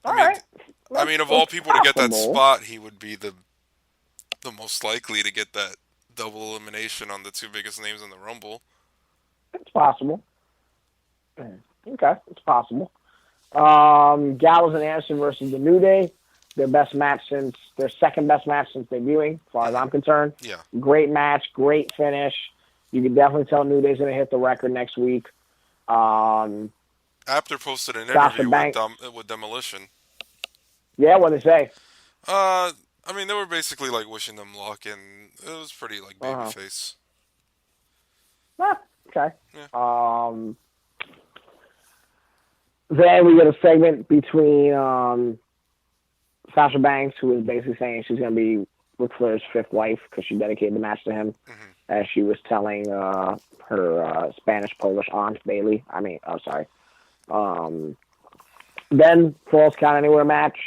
I mean, of all people to get that spot, he would be the most likely to get that double elimination on the 2 biggest names in the Rumble. It's possible. Okay, it's possible. Gallows and Anderson versus the New Day. Their second best match since debuting, as far as I'm concerned. Yeah. Great match, great finish. You can definitely tell New Day's going to hit the record next week. Apter posted an interview with Demolition. Yeah, what did they say? I mean, they were basically like wishing them luck, and it was pretty like babyface. Okay. Yeah. Then we get a segment between Sasha Banks, who is basically saying she's going to be Ric Flair's fifth wife because she dedicated the match to him, as she was telling her Spanish-Polish aunt, Bailey. Then, Falls Count Anywhere match.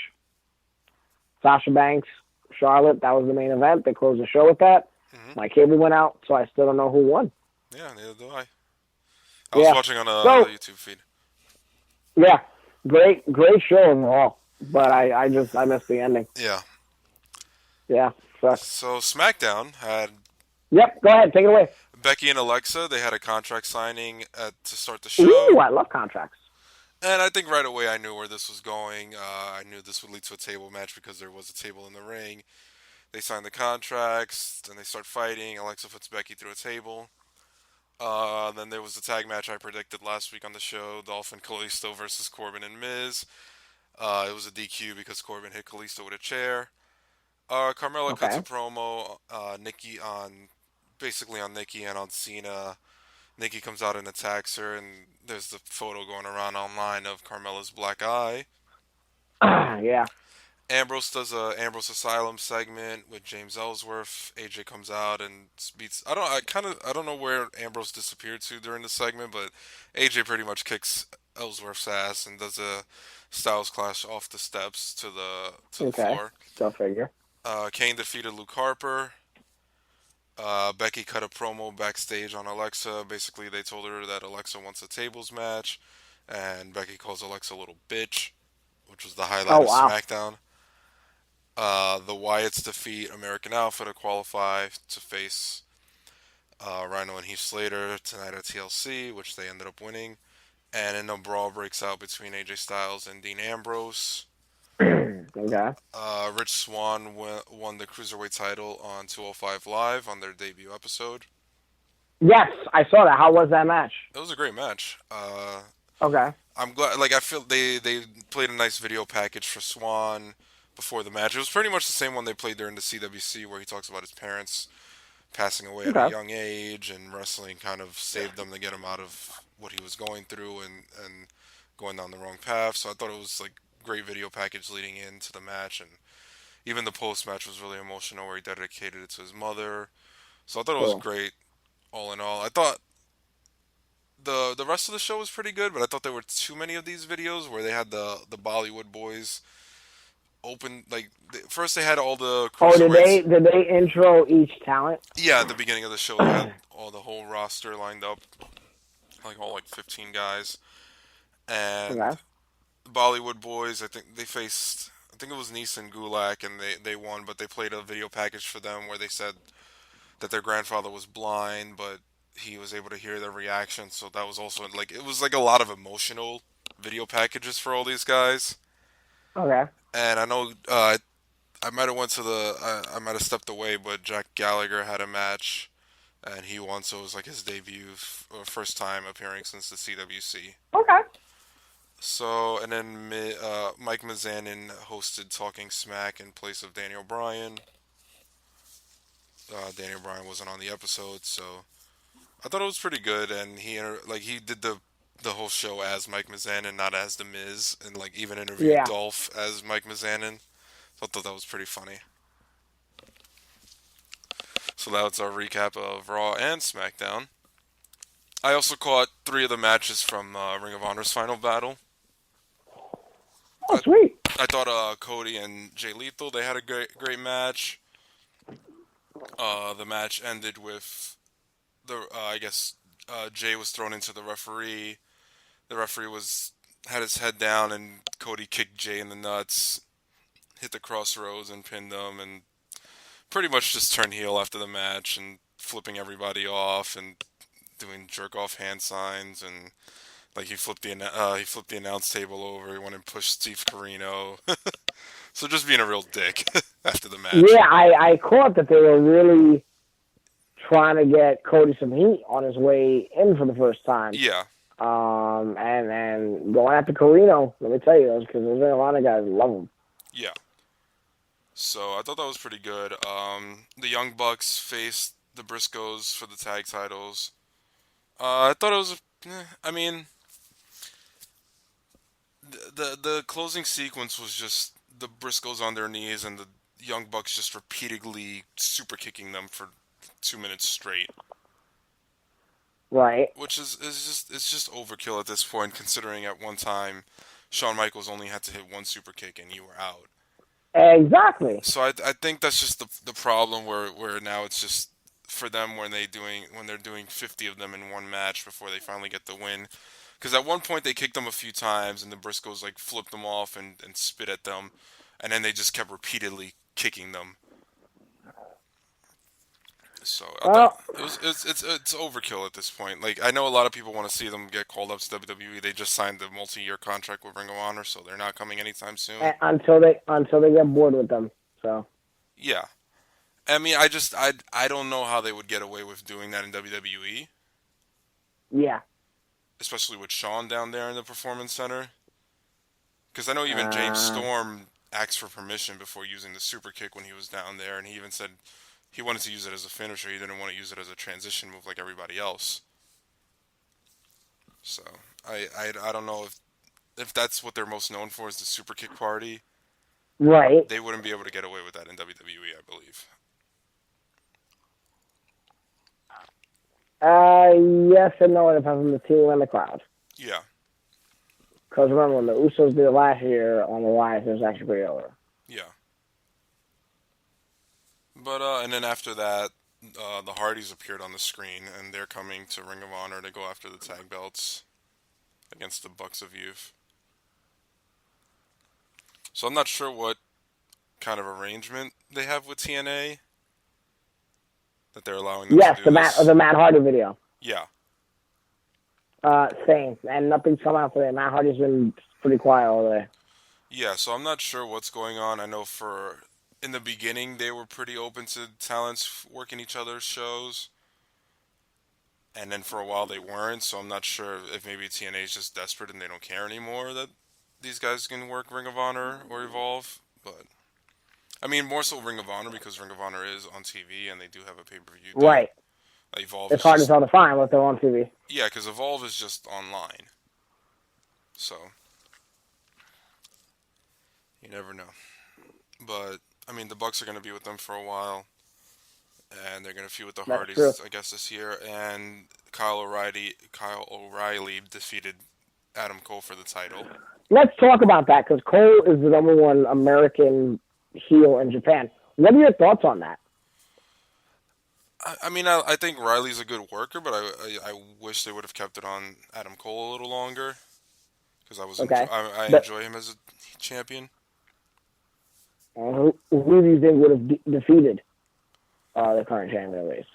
Sasha Banks, Charlotte, that was the main event. They closed the show with that. My cable went out, so I still don't know who won. Yeah, neither do I. I was watching on the YouTube feed. Yeah, great show overall. But I missed the ending. Yeah. Yeah, sucks. So SmackDown had... Yep, go ahead, take it away. Becky and Alexa, they had a contract signing to start the show. Ooh, I love contracts. And I think right away I knew where this was going. I knew this would lead to a table match because there was a table in the ring. They signed the contracts, then they start fighting. Alexa puts Becky through a table. Then there was the tag match I predicted last week on the show, Dolph and Kalisto versus Corbin and Miz. It was a DQ because Corbin hit Kalisto with a chair. Carmella cuts a promo, Nikki on Nikki and on Cena. Nikki comes out and attacks her, and there's the photo going around online of Carmella's black eye. Yeah. Ambrose does a Ambrose Asylum segment with James Ellsworth. AJ comes out and beats. I don't know where Ambrose disappeared to during the segment, but AJ pretty much kicks Ellsworth's ass and does a Styles Clash off the steps to the floor. Go figure. Kane defeated Luke Harper. Becky cut a promo backstage on Alexa. Basically, they told her that Alexa wants a tables match, and Becky calls Alexa a little bitch, which was the highlight of SmackDown. The Wyatts defeat American Alpha to qualify to face Rhino and Heath Slater tonight at TLC, which they ended up winning. And then a brawl breaks out between AJ Styles and Dean Ambrose. Okay. Rich Swann won the Cruiserweight title on 205 Live on their debut episode. Yes, I saw that. How was that match? It was a great match. Okay. I'm glad. I feel they played a nice video package for Swann before the match. It was pretty much the same one they played during the CWC, where he talks about his parents passing away at a young age, and wrestling kind of saved them to get him out of what he was going through and going down the wrong path. So I thought it was great video package leading into the match, and even the post match was really emotional, where he dedicated it to his mother. So I thought it was great, all in all. I thought the rest of the show was pretty good, but I thought there were too many of these videos where they had the Bollywood boys open. First they had all the Cruiserweights. Did they intro each talent? Yeah, at the beginning of the show they had all the whole roster lined up, all 15 guys, and Bollywood boys. I think it was Nisa and Gulak, and they won, but they played a video package for them where they said that their grandfather was blind, but he was able to hear their reaction. So that was also it was a lot of emotional video packages for all these guys. Okay. And I know I might have I might have stepped away, but Jack Gallagher had a match, and he won. So it was his debut, first time appearing since the CWC. Okay. So, and then Mike Mizanin hosted Talking Smack in place of Daniel Bryan. Daniel Bryan wasn't on the episode, so I thought it was pretty good. And he did the whole show as Mike Mizanin, not as The Miz, and even interviewed Dolph as Mike Mizanin. So I thought that was pretty funny. So that's our recap of Raw and SmackDown. I also caught 3 of the matches from Ring of Honor's Final Battle. Oh, sweet. I thought Cody and Jay Lethal, they had a great match. The match ended with Jay was thrown into the referee. The referee had his head down, and Cody kicked Jay in the nuts, hit the crossroads and pinned him, and pretty much just turned heel after the match and flipping everybody off and doing jerk off hand signs, and he flipped the announce table over. He went and pushed Steve Corino. So just being a real dick after the match. Yeah, I caught that they were really trying to get Cody some heat on his way in for the first time. Yeah. And going after Corino, let me tell you, because there's been a lot of guys who love him. Yeah. So I thought that was pretty good. The Young Bucks faced the Briscoes for the tag titles. I thought it was, the closing sequence was just the Briscoes on their knees and the Young Bucks just repeatedly super kicking them for 2 minutes straight. Right. Which is just overkill at this point, considering at one time Shawn Michaels only had to hit one super kick and you were out. Exactly. So I think that's just the problem where now it's just for them when they're doing 50 of them in one match before they finally get the win. Because at one point they kicked them a few times and the Briscoes like flipped them off and spit at them, and then they just kept repeatedly kicking them. So it's overkill at this point. Like, I know a lot of people want to see them get called up to WWE. They just signed the multi-year contract with Ring of Honor, so they're not coming anytime soon. Until they get bored with them. So yeah, I mean, I don't know how they would get away with doing that in WWE. Yeah. Especially with Shawn down there in the Performance Center. Because I know even James Storm asked for permission before using the super kick when he was down there, and he even said he wanted to use it as a finisher. He didn't want to use it as a transition move like everybody else. So I don't know if that's what they're most known for, is the super kick party. Right. They wouldn't be able to get away with that in WWE, I believe. Yes and no, it depends on the team and the crowd. Yeah. Because remember, when the Usos did it last year on the Wyatt, it was actually pretty over. Yeah. But, and then after that, the Hardys appeared on the screen, and they're coming to Ring of Honor to go after the tag belts against the Bucks of Youth. So I'm not sure what kind of arrangement they have with TNA that they're allowing them to do this. The Matt Hardy video. Yeah. Same. And nothing's come out today. Matt Hardy's been pretty quiet all day. Yeah, so I'm not sure what's going on. I know in the beginning, they were pretty open to talents working each other's shows. And then for a while, they weren't. So I'm not sure if maybe TNA is just desperate and they don't care anymore that these guys can work Ring of Honor or Evolve. But, I mean, more so Ring of Honor because Ring of Honor is on TV and they do have a pay-per-view. Right. Evolve it's hard to tell to find what they're on TV. Yeah, because Evolve is just online. So, you never know. But, I mean, the Bucks are going to be with them for a while. And they're going to feud with the Hardys, I guess, this year. And Kyle O'Reilly defeated Adam Cole for the title. Let's talk about that, because Cole is the number one American heel in Japan. What are your thoughts on that? I mean, I think Riley's a good worker, but I wish they would have kept it on Adam Cole a little longer. Because I enjoy him as a champion. Who do you think would have defeated the current champion race?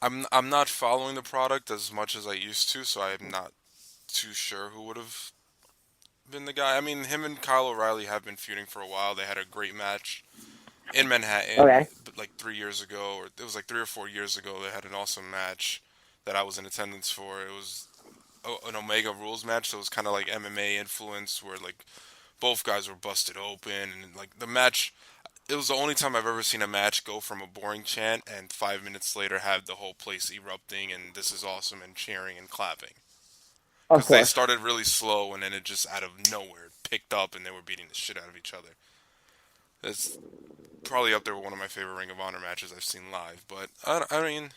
I'm not following the product as much as I used to, so I'm not too sure who would have been the guy. I mean, him and Kyle O'Reilly have been feuding for a while. They had a great match in Manhattan, like 3 years ago, or it was like 3 or 4 years ago. They had an awesome match that I was in attendance for. It was an Omega Rules match, so it was kind of like MMA influence, where like both guys were busted open, and like the match. It was the only time I've ever seen a match go from a boring chant and 5 minutes later have the whole place erupting and this is awesome and cheering and clapping. Because they started really slow and then it just out of nowhere picked up and they were beating the shit out of each other. It's probably up there with one of my favorite Ring of Honor matches I've seen live. But I don't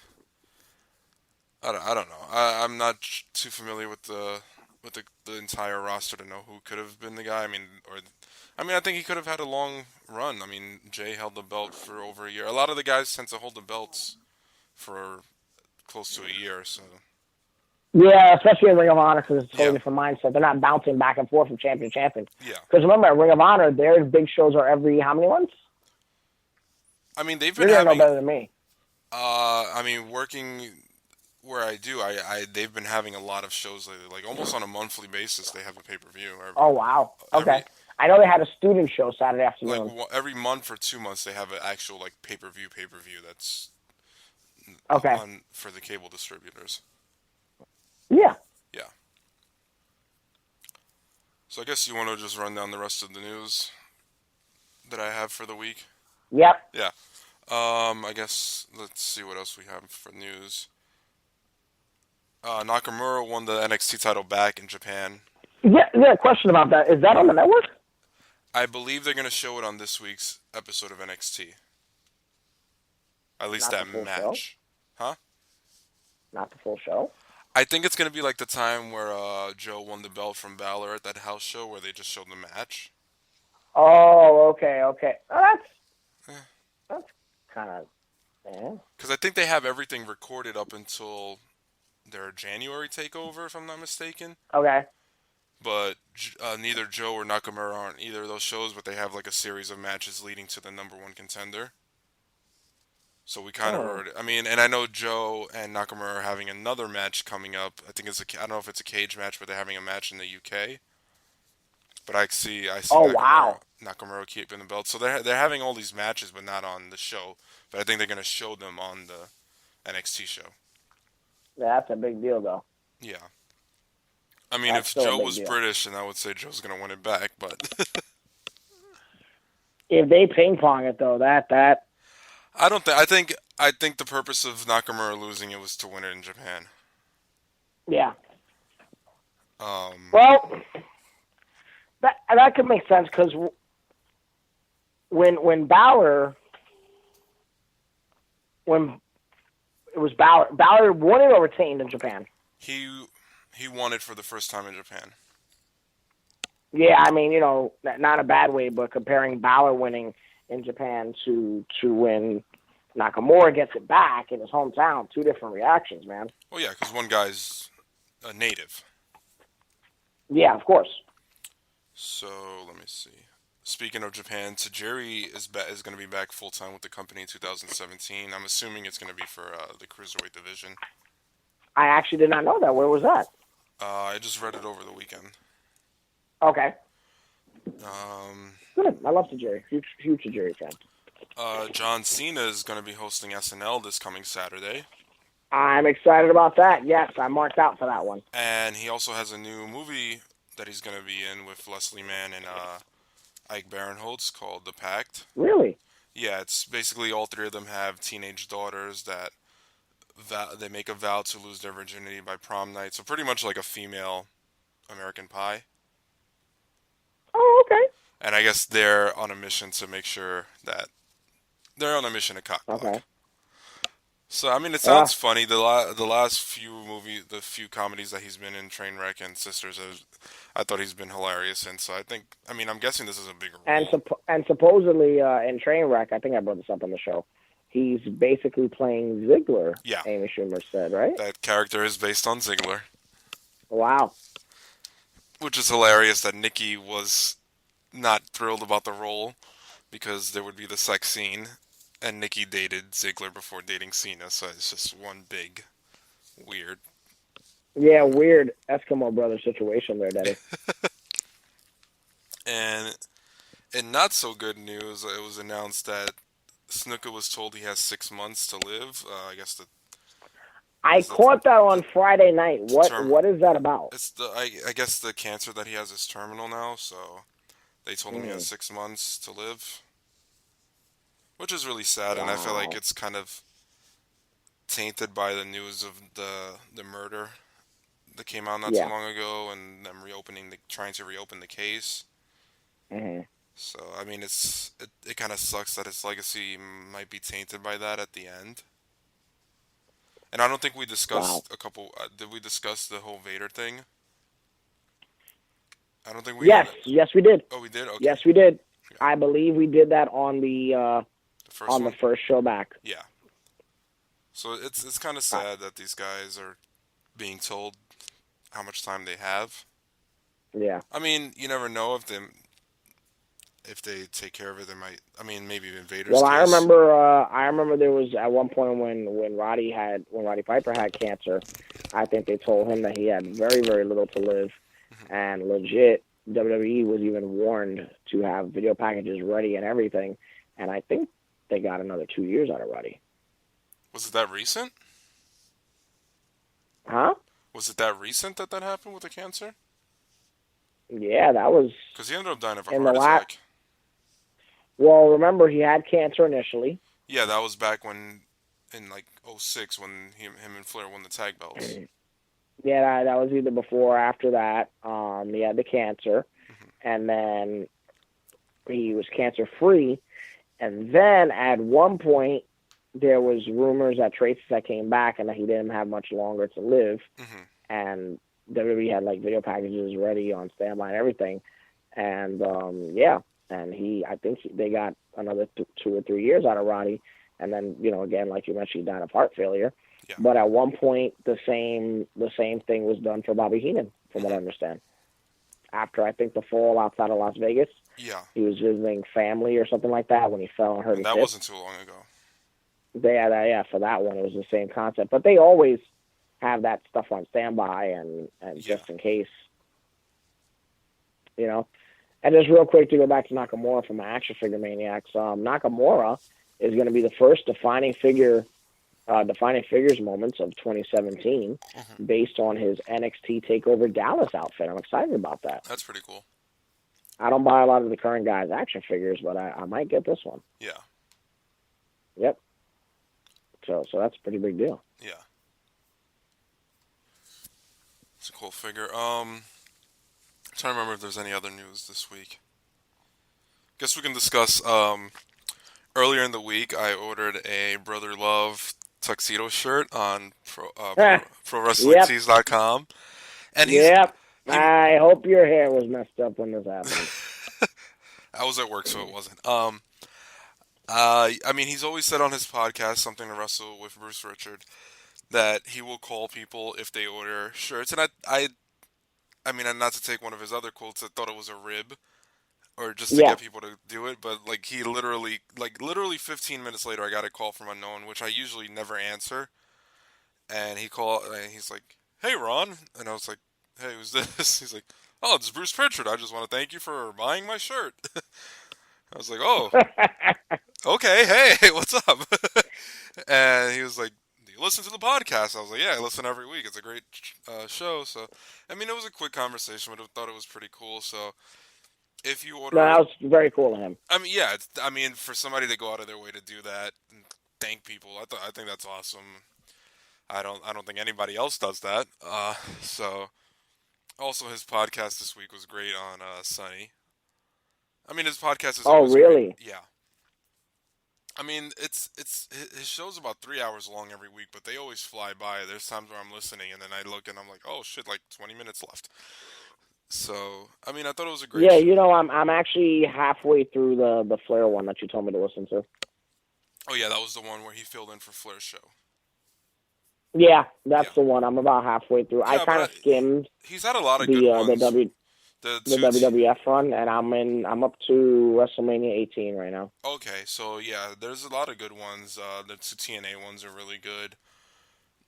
know. I'm not too familiar with the entire roster to know who could have been the guy. I think he could have had a long run. I mean, Jay held the belt for over a year. A lot of the guys tend to hold the belts for close to a year. So. Yeah, especially in Ring of Honor, because it's a totally different mindset. They're not bouncing back and forth from champion to champion. Yeah. Because remember, at Ring of Honor, their big shows are every how many months? I mean, they've been You're having. Know better than me. Working where I do, they've been having a lot of shows lately. Like almost on a monthly basis, they have a pay-per-view. Oh wow! Okay, I know they had a student show Saturday afternoon. Like every month or 2 months, they have an actual like pay-per-view that's on for the cable distributors. Yeah. Yeah. So I guess you want to just run down the rest of the news that I have for the week? Yep. Yeah. I guess let's see what else we have for news. Nakamura won the NXT title back in Japan Yeah. Question about that. Is that on the network? I believe they're going to show it on this week's episode of NXT. At least Not that the full match. show? Huh? Not the full show? I think it's going to be like the time where Joe won the belt from Balor at that house show where they just showed the match. Oh, okay. Oh, that's kind of... Because I think they have everything recorded up until their January takeover, if I'm not mistaken. Okay. But neither Joe or Nakamura are on either of those shows, but they have like a series of matches leading to the number one contender. So we kind of heard it. I mean, and I know Joe and Nakamura are having another match coming up. I think I don't know if it's a cage match, but they're having a match in the UK. But I see Nakamura keeping the belt. So they're having all these matches, but not on the show. But I think they're going to show them on the NXT show. Yeah, that's a big deal, though. Yeah. I mean, if Joe was British, then I would say Joe's going to win it back, but... If they ping-pong it, though, that... I don't think... I think the purpose of Nakamura losing it was to win it in Japan. Yeah. Well, that could make sense, because when Balor... When it was Balor won it or retained in Japan? He won it for the first time in Japan. Yeah, I mean, not a bad way, but comparing Balor winning in Japan to when Nakamura gets it back in his hometown, two different reactions, man. Well, yeah, because one guy's a native. Yeah, of course. So, let me see. Speaking of Japan, Tajiri is going to be back full-time with the company in 2017. I'm assuming it's going to be for the Cruiserweight division. I actually did not know that. Where was that? I just read it over the weekend. Okay. Good. I love Tajiri. Huge Tajiri fan. John Cena is going to be hosting SNL this coming Saturday. I'm excited about that. Yes, I marked out for that one. And he also has a new movie that he's going to be in with Leslie Mann and Ike Barinholtz called The Pact. Really? Yeah, it's basically all three of them have teenage daughters that they make a vow to lose their virginity by prom night. So pretty much like a female American Pie. Oh, okay. And I guess they're on a mission to make sure that they're on a mission to cockblock. Okay. So I mean, it sounds funny. The last few comedies that he's been in, Trainwreck and Sisters, I thought he's been hilarious. And so I'm guessing this is a bigger role. And supposedly in Trainwreck, I think I brought this up on the show. He's basically playing Ziggler. Yeah. Amy Schumer said, right? That character is based on Ziggler. Wow. Which is hilarious that Nikki was not thrilled about the role because there would be the sex scene, and Nikki dated Ziggler before dating Cena, so it's just one big weird. Yeah, weird Eskimo brother situation there, Daddy. And in not so good news, it was announced that Snuka was told he has 6 months to live. I guess I caught that on Friday night. What is that about? It's I guess the cancer that he has is terminal now, so they told him he has 6 months to live, which is really sad. Wow. And I feel like it's kind of tainted by the news of the murder that came out not too long ago, and them trying to reopen the case. Mm-hmm. So I mean, it kind of sucks that his legacy might be tainted by that at the end. And I don't think we discussed did we discuss the whole Vader thing? I don't think we. Yes, we did. Oh, we did. Okay. Yes, we did. Yeah. I believe we did that on the first show back. Yeah. So it's kind of sad that these guys are being told how much time they have. Yeah. I mean, you never know if they take care of it. They might. I mean, maybe in Vader's case. I remember there was at one point when Roddy Piper had cancer. I think they told him that he had very, very little to live, and legit WWE was even warned to have video packages ready and everything. And I think they got another 2 years out of Roddy. Was it that recent? Huh? Was it that recent that happened with the cancer? Yeah, that was... Because he ended up dying of a heart attack. Well, remember, he had cancer initially. Yeah, that was back when, in like 2006, when him and Flair won the tag belts. Yeah, that was either before or after that. He had the cancer, and then he was cancer-free. And then at one point, there was rumors that traces that came back and that he didn't have much longer to live. And WWE had like video packages ready on standby and everything. And and I think they got another 2 or 3 years out of Roddy. And then, again, like you mentioned, he died of heart failure. Yeah. But at one point, the same thing was done for Bobby Heenan, from what I understand. After, I think, the fall outside of Las Vegas, he was visiting family or something like that when he fell and hurt his hip. That wasn't too long ago. For that one, it was the same concept. But they always have that stuff on standby and just in case, And just real quick to go back to Nakamura from Action Figure Maniacs, Nakamura is going to be the first defining figures moments of 2017 based on his NXT TakeOver Dallas outfit. I'm excited about that. That's pretty cool. I don't buy a lot of the current guys' action figures, but I might get this one. Yeah. Yep. So that's a pretty big deal. Yeah. It's a cool figure. I'm trying to remember if there's any other news this week. Guess we can discuss. Earlier in the week, I ordered a Brother Love tuxedo shirt on ProWrestlingTees.com. And I hope your hair was messed up when this happened. I was at work, so it wasn't. I mean, he's always said on his podcast, Something to Wrestle with Bruce Richard, that he will call people if they order shirts. And I mean, not to take one of his other quotes, I thought it was a rib. Or just to get people to do it, but he literally 15 minutes later, I got a call from unknown, which I usually never answer. And he called, and he's like, "Hey, Ron," and I was like, "Hey, who's this?" He's like, "Oh, it's Bruce Pritchard. I just want to thank you for buying my shirt." I was like, "Oh, okay. Hey, what's up?" And he was like, "Do you listen to the podcast?" I was like, "Yeah, I listen every week. It's a great show." So, I mean, it was a quick conversation, but I thought it was pretty cool. So. If you order, that was very cool of him. I mean, for somebody to go out of their way to do that and thank people, I think that's awesome. I don't think anybody else does that. So, also his podcast this week was great on Sunny. I mean, his podcast is always really? Great. Yeah. I mean, it's his show's about 3 hours long every week, but they always fly by. There's times where I'm listening and then I look and I'm like, oh shit, 20 minutes left. So, I mean, I thought it was a great show. I'm actually halfway through the Flair one that you told me to listen to. Oh, yeah, that was the one where he filled in for Flair's show. Yeah, that's the one. I'm about halfway through. I kind of skimmed. He's had a lot of good ones. The WWF run, and I'm up to WrestleMania 18 right now. Okay, so yeah, there's a lot of good ones. The two TNA ones are really good.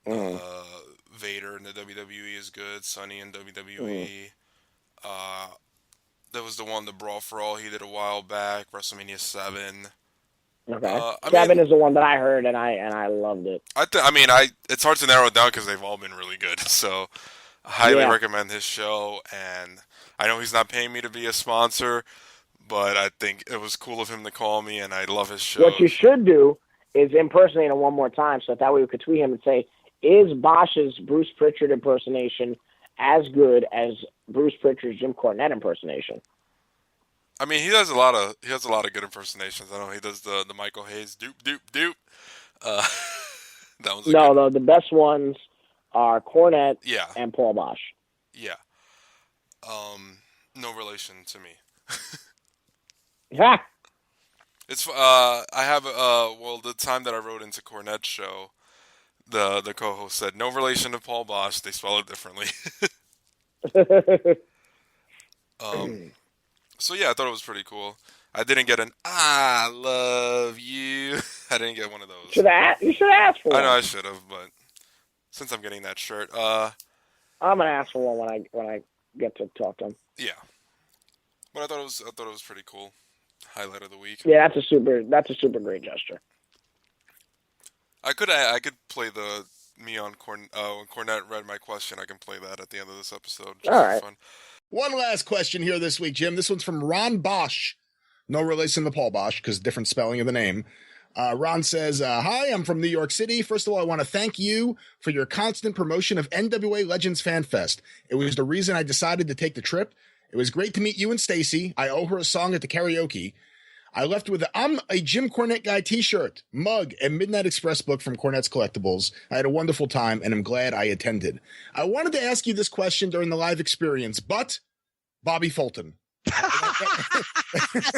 Vader in the WWE is good. Sonny in WWE. There was the Brawl for All he did a while back, WrestleMania 7. Okay. 7 is the one that I heard, and I loved it. It's hard to narrow it down because they've all been really good. So, I highly recommend his show, and I know he's not paying me to be a sponsor, but I think it was cool of him to call me, and I love his show. What you should do is impersonate him one more time, so that way we could tweet him and say, is Bosch's Bruce Pritchard impersonation as good as Bruce Pritchard's Jim Cornette impersonation? I mean, he has a lot of good impersonations. I know he does the Michael Hayes doop doop doop. That was the best ones are Cornette and Paul Bosch. Yeah. No relation to me. Ha! It's I have the time that I wrote into Cornette's show, the co-host said no relation to Paul Bosch. They spell it differently. So yeah, I thought it was pretty cool. I didn't get an "I love you." I didn't get one of those. You should ask for one. I know I should have, but since I'm getting that shirt, I'm gonna ask for one when I get to talk to him. Yeah, but I thought it was pretty cool. Highlight of the week. Yeah, that's a super great gesture. I could play the me on when Cornette read my question. I can play that at the end of this episode. All right. Fun. One last question here this week, Jim. This one's from Ron Bosch. No relation to Paul Bosch, because different spelling of the name. Ron says, hi, I'm from New York City. First of all, I want to thank you for your constant promotion of NWA Legends Fan Fest. It was the reason I decided to take the trip. It was great to meet you and Stacy. I owe her a song at the karaoke. I left with I'm a Jim Cornette Guy t-shirt, mug, and Midnight Express book from Cornette's Collectibles. I had a wonderful time, and I'm glad I attended. I wanted to ask you this question during the live experience, but Bobby Fulton.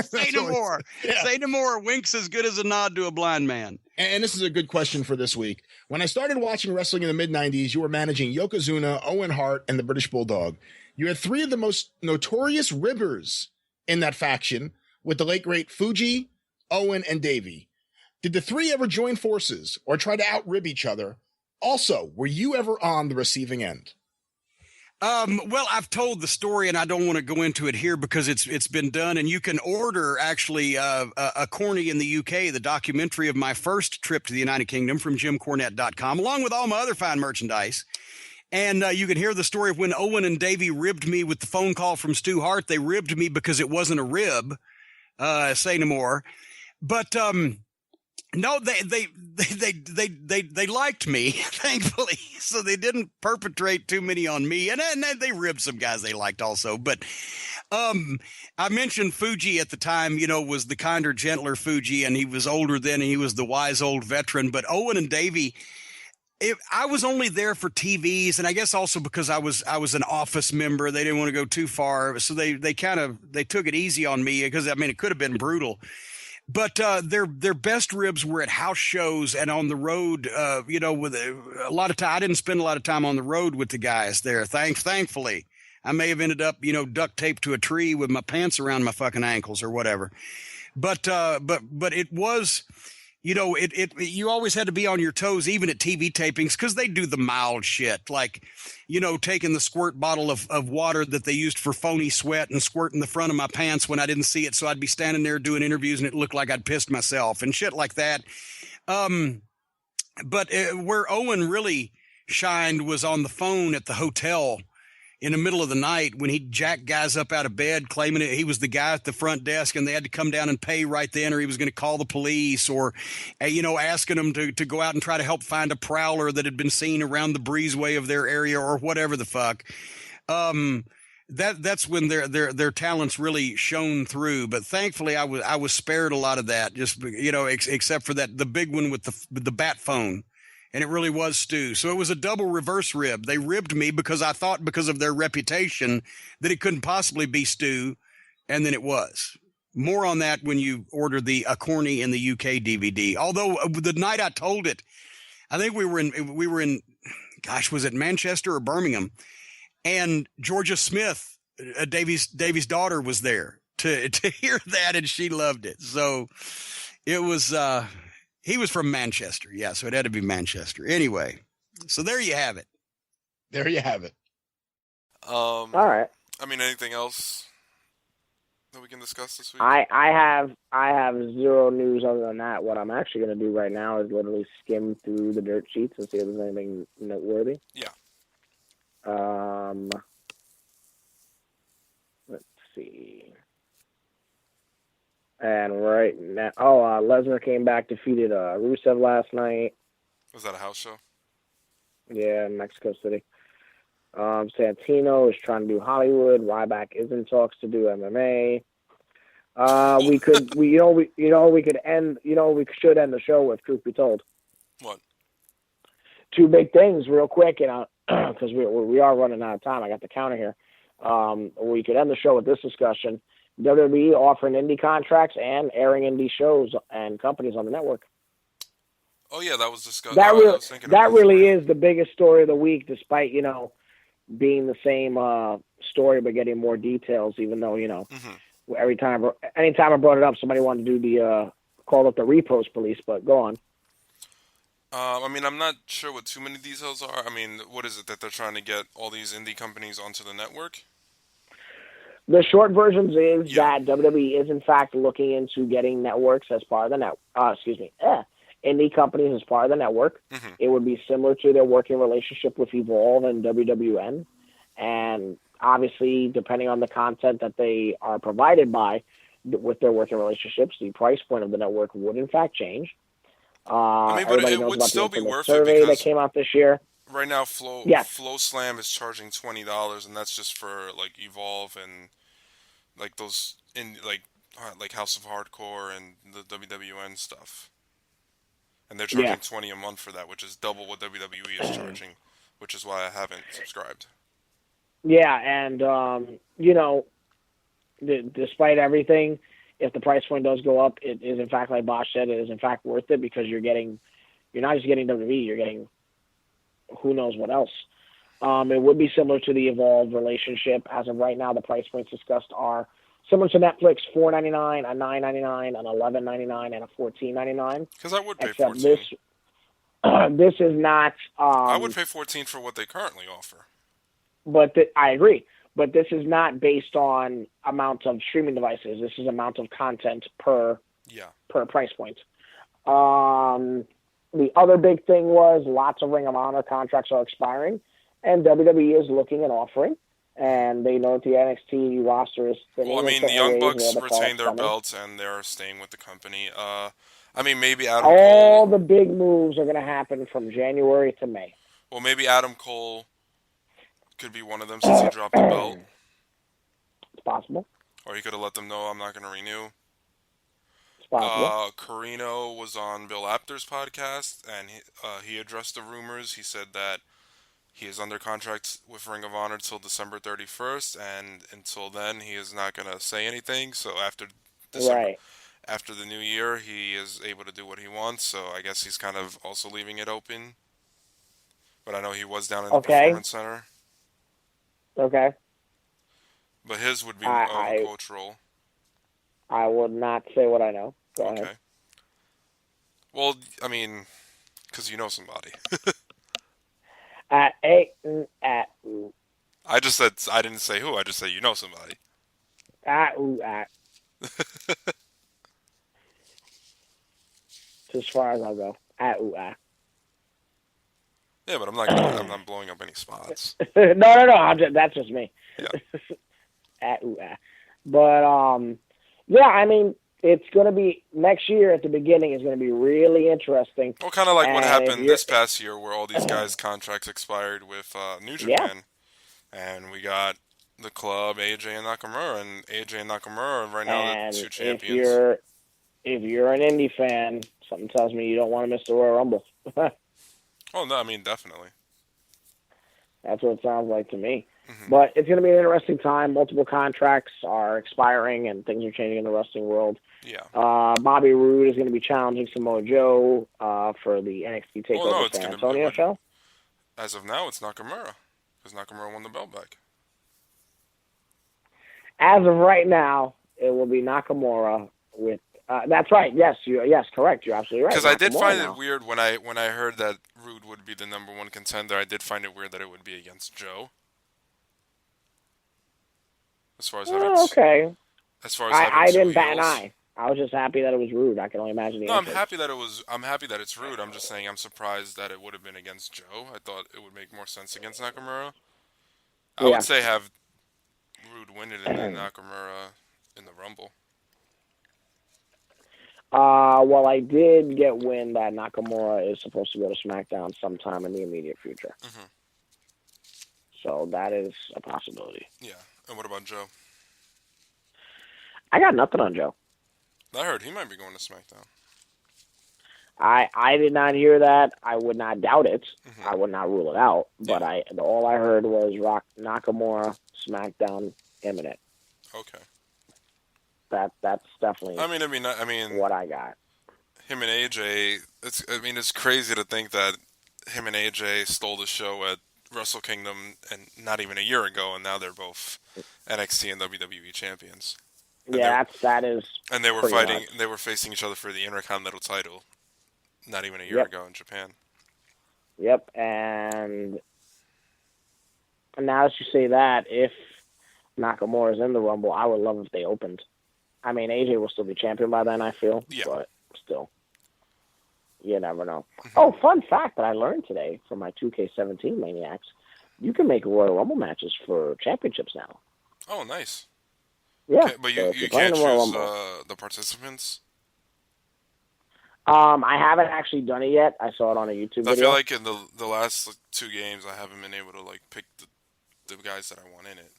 Say no more. Yeah. Say no more. Wink's as good as a nod to a blind man. And this is a good question for this week. When I started watching wrestling in the mid-90s, you were managing Yokozuna, Owen Hart, and the British Bulldog. You had three of the most notorious ribbers in that faction, with the late great Fuji, Owen, and Davey. Did the three ever join forces or try to outrib each other? Also, were you ever on the receiving end? Well, I've told the story, and I don't want to go into it here because it's been done. And you can order actually a Corny in the UK, the documentary of my first trip to the United Kingdom from JimCornette.com, along with all my other fine merchandise. And you can hear the story of when Owen and Davey ribbed me with the phone call from Stu Hart. They ribbed me because it wasn't a rib. Say no more. But no, they liked me, thankfully, so they didn't perpetrate too many on me, and they ribbed some guys they liked also. But I mentioned Fuji at the time, was the kinder, gentler Fuji, and he was older then, and he was the wise old veteran. But Owen and Davey, I was only there for TVs, and I guess also because I was an office member. They didn't want to go too far, so they took it easy on me because it could have been brutal. But their best ribs were at house shows and on the road. With a lot of time, I didn't spend a lot of time on the road with the guys there. Thankfully, I may have ended up duct taped to a tree with my pants around my fucking ankles or whatever. But it was. You always had to be on your toes, even at TV tapings, because they do the mild shit, like, taking the squirt bottle of water that they used for phony sweat and squirting the front of my pants when I didn't see it. So I'd be standing there doing interviews and it looked like I'd pissed myself and shit like that. But where Owen really shined was on the phone at the hotel in the middle of the night when he jacked guys up out of bed, claiming he was the guy at the front desk and they had to come down and pay right then, or he was going to call the police, or, asking them to go out and try to help find a prowler that had been seen around the breezeway of their area or whatever the fuck. That's when their talents really shone through. But thankfully I was spared a lot of that, just, except for the big one with the bat phone. And it really was Stu. So it was a double reverse rib. They ribbed me because I thought, because of their reputation, that it couldn't possibly be Stu, and then it was. More on that when you order the A Corny in the UK DVD. Although the night I told it, I think we were in, gosh, was it Manchester or Birmingham? And Georgia Smith, Davy's daughter, was there to hear that, and she loved it. So it was. He was from Manchester. Yeah, so it had to be Manchester. Anyway, so there you have it. There you have it. All right. Anything else that we can discuss this week? I have zero news other than that. What I'm actually going to do right now is literally skim through the dirt sheets and see if there's anything noteworthy. Yeah. Let's see. And right now, Lesnar came back, defeated Rusev last night. Was that a house show? Yeah, in Mexico City. Santino is trying to do Hollywood. Ryback is in talks to do MMA. We should end the show with Truth Be Told. What? Two big things, real quick, because we are running out of time. I got the counter here. We could end the show with this discussion. WWE offering indie contracts and airing indie shows and companies on the network. Oh yeah, that was discussed. That really is the biggest story of the week, despite being the same story but getting more details. Even though anytime I brought it up, somebody wanted to do call up the repost police. But go on. I'm not sure what too many details are. What is it that they're trying to get all these indie companies onto the network? The short versions is that WWE is in fact looking into getting networks as part of the indie companies as part of the network. Mm-hmm. It would be similar to their working relationship with Evolve and WWN. And obviously, depending on the content that they are provided by, with their working relationships, the price point of the network would in fact change. I mean, but everybody it knows would about still the be worth it survey that because came out this year. right now, Flow Slam is charging $20, and that's just for like Evolve and like those in like House of Hardcore and the WWN stuff. And they're charging $20 a month for that, which is double what WWE is charging, which is why I haven't subscribed. Yeah, and despite everything, if the price point does go up, it is in fact, like Bosch said, it is in fact worth it because you're not just getting WWE, you're getting who knows what else. It would be similar to the Evolve relationship. As of right now, the price points discussed are similar to Netflix: $4.99, a $9.99, an $11.99, and a $14.99. Because I would pay Except $14. This is not. I would pay $14 for what they currently offer. But I agree. But this is not based on amount of streaming devices. This is amount of content per price point. The other big thing was lots of Ring of Honor contracts are expiring, and WWE is looking and offering. And they know that the NXT roster is thinning. Well, I mean, the Young Bucks retained their belts, and they're staying with the company. I mean, maybe Adam Cole... All the big moves are going to happen from January to May. Well, maybe Adam Cole could be one of them since he dropped the belt. It's possible. Or he could have let them know, I'm not going to renew. It's possible. Carino was on Bill Apter's podcast, and he addressed the rumors. He said that he is under contract with Ring of Honor till December 31st, and until then, he is not going to say anything. So after December, after the new year, he is able to do what he wants. So I guess he's kind of also leaving it open. But I know he was down in the Performance Center. Okay. But his would be a coach role. I would not say what I know. Go ahead. Well, I mean, because you know somebody. I just said, I didn't say who, I just said you know somebody. It's as far as I'll go. Yeah, but I'm not blowing up any spots. No. That's just me. Yeah. But, yeah, I mean, it's going to be, next year at the beginning is going to be really interesting. Well, kind of like what happened this past year where all these guys' contracts expired with New Japan. And we got the club, AJ and Nakamura. And AJ and Nakamura right now are the two champions. If you're an indie fan, something tells me you don't want to miss the Royal Rumble. Oh, no, I mean, definitely. That's what it sounds like to me. Mm-hmm. But it's going to be an interesting time. Multiple contracts are expiring, and things are changing in the wrestling world. Yeah. Bobby Roode is going to be challenging Samoa Joe for the NXT TakeOver San Antonio show. As of now, it's Nakamura, because Nakamura won the belt back. As of right now, it will be Nakamura with. That's right. Yes, correct. You're absolutely right. Because I did find it weird when I heard that Roode would be the number one contender. I did find it weird that it would be against Joe. As far as As far as I didn't bat an eye. I was just happy that it was Roode. I can only imagine the. No, I'm happy that it's Roode. I'm just saying I'm surprised that it would have been against Joe. I thought it would make more sense against Nakamura. I would say have Roode win it and then Nakamura in the Rumble. Well, I did get wind that Nakamura is supposed to go to SmackDown sometime in the immediate future. Mm-hmm. So that is a possibility. Yeah. And what about Joe? I got nothing on Joe. I heard he might be going to SmackDown. I did not hear that. I would not doubt it. Mm-hmm. I would not rule it out. But all I heard was Nakamura SmackDown imminent. Okay. That's definitely. I mean, what I got. Him and AJ. It's crazy to think that him and AJ stole the show at Wrestle Kingdom and not even a year ago, and now they're both NXT and WWE champions. And that is. And they were fighting. Nuts. They were facing each other for the Intercontinental title, not even a year ago in Japan. Yep, and now that you say that, if Nakamura is in the Rumble, I would love if they opened. I mean, AJ will still be champion by then, I feel, but still, you never know. Mm-hmm. Oh, fun fact that I learned today from my 2K17 maniacs: you can make Royal Rumble matches for championships now. Oh, nice. Yeah. But so you can't choose the participants? I haven't actually done it yet. I saw it on a YouTube video. I feel like in the last 2 games, I haven't been able to like pick the guys that I want in it.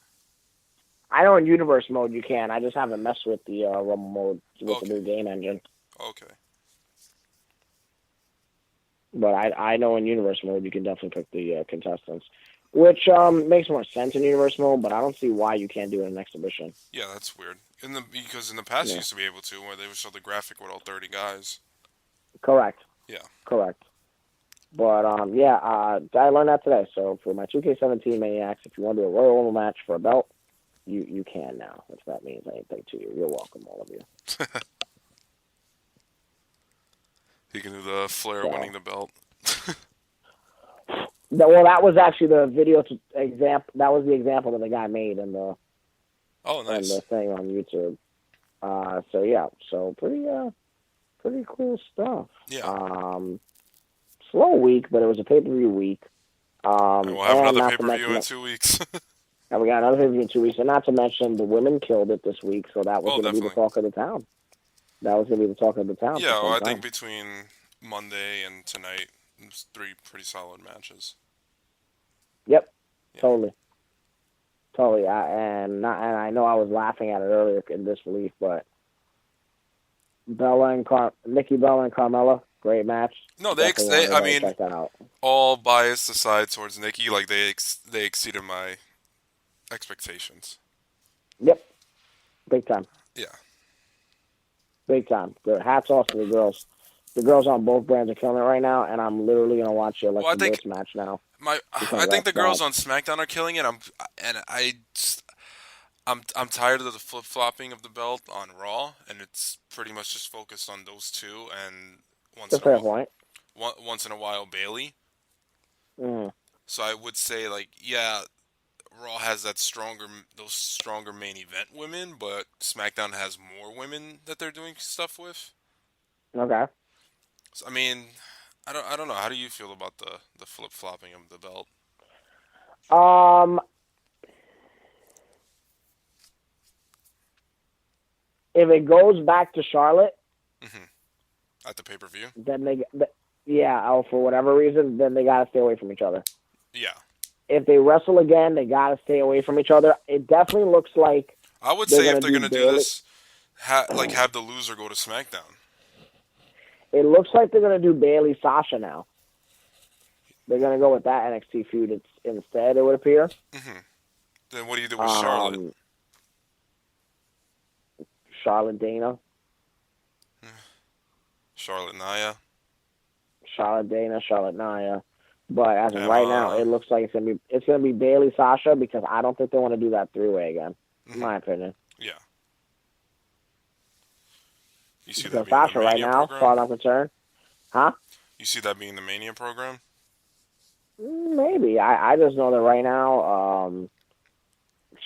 I know in Universe mode you can. I just haven't messed with the Rumble mode with the new game engine. Okay. But I know in Universe mode you can definitely pick the contestants, which makes more sense in Universe mode. But I don't see why you can't do it in Exhibition. Yeah, that's weird. Because in the past you used to be able to, where they would show the graphic with all 30 guys. Correct. Yeah. Correct. But I learned that today. So for my 2K17 Maniacs, if you want to do a Royal Rumble match for a belt, you can now. If that means anything to you, you're welcome, all of you. You can do the Flair winning the belt. Well, that was actually the video example. That was the example that the guy made in the nice. in the thing on YouTube. So yeah, so pretty cool stuff. Yeah. Slow week, but it was a pay-per-view week. We'll have another pay-per-view in 2 weeks. And we got another pay-per-view in 2 weeks, and not to mention the women killed it this week, so that was going to be the talk of the town. That was going to be the talk of the town. Yeah, well, I think between Monday and tonight, there's 3 pretty solid matches. Yep, yeah. Totally. And I know I was laughing at it earlier in disbelief, but Nikki Bella and Carmella, great match. No, I mean, check that out. All bias aside towards Nikki, like they exceeded my expectations. Yep, big time. Yeah. Big time. Good. Hats off to the girls. The girls on both brands are killing it right now, and I'm literally gonna watch the Bliss match now. I think the girls on SmackDown are killing it. I'm tired of the flip flopping of the belt on Raw, and it's pretty much just focused on those two. And once in a while, Bayley. Mm. So I would say, like, yeah, Raw has those stronger main event women, but SmackDown has more women that they're doing stuff with. Okay. So, I mean, I don't know. How do you feel about the flip flopping of the belt? If it goes back to Charlotte, at the pay-per-view, then for whatever reason, then they gotta stay away from each other. Yeah. If they wrestle again, they gotta stay away from each other. It definitely looks like I would say if they're gonna do this, have the loser go to SmackDown. It looks like they're gonna do Bayley Sasha now. They're gonna go with that NXT feud instead. It would appear. Mm-hmm. Then what do you do with Charlotte? Charlotte Dana. Charlotte Nia. Charlotte Dana, Charlotte Nia. But as of right now, it looks like it's gonna be Bayley Sasha, because I don't think they want to do that 3-way again. In my opinion. Yeah. You see because that being Sasha right now, as far as I'm concerned, huh? You see that being the Mania program? Maybe. I just know that right now,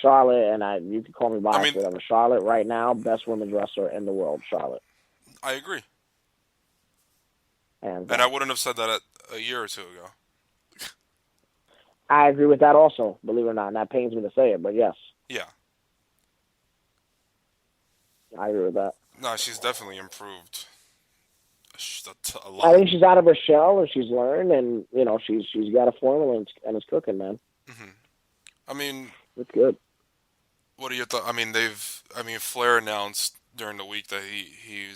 Charlotte, and you can call me biased, whatever. Charlotte right now, best women's wrestler in the world. Charlotte. I agree. And I wouldn't have said that a year or two ago. I agree with that also, believe it or not, and that pains me to say it, but yes. Yeah. I agree with that. No, she's definitely improved a lot. I think she's out of her shell, and she's learned, and she's got a formula, and it's cooking, man. Mm-hmm. I mean, it's good. What are your thoughts? I mean, Flair announced during the week that he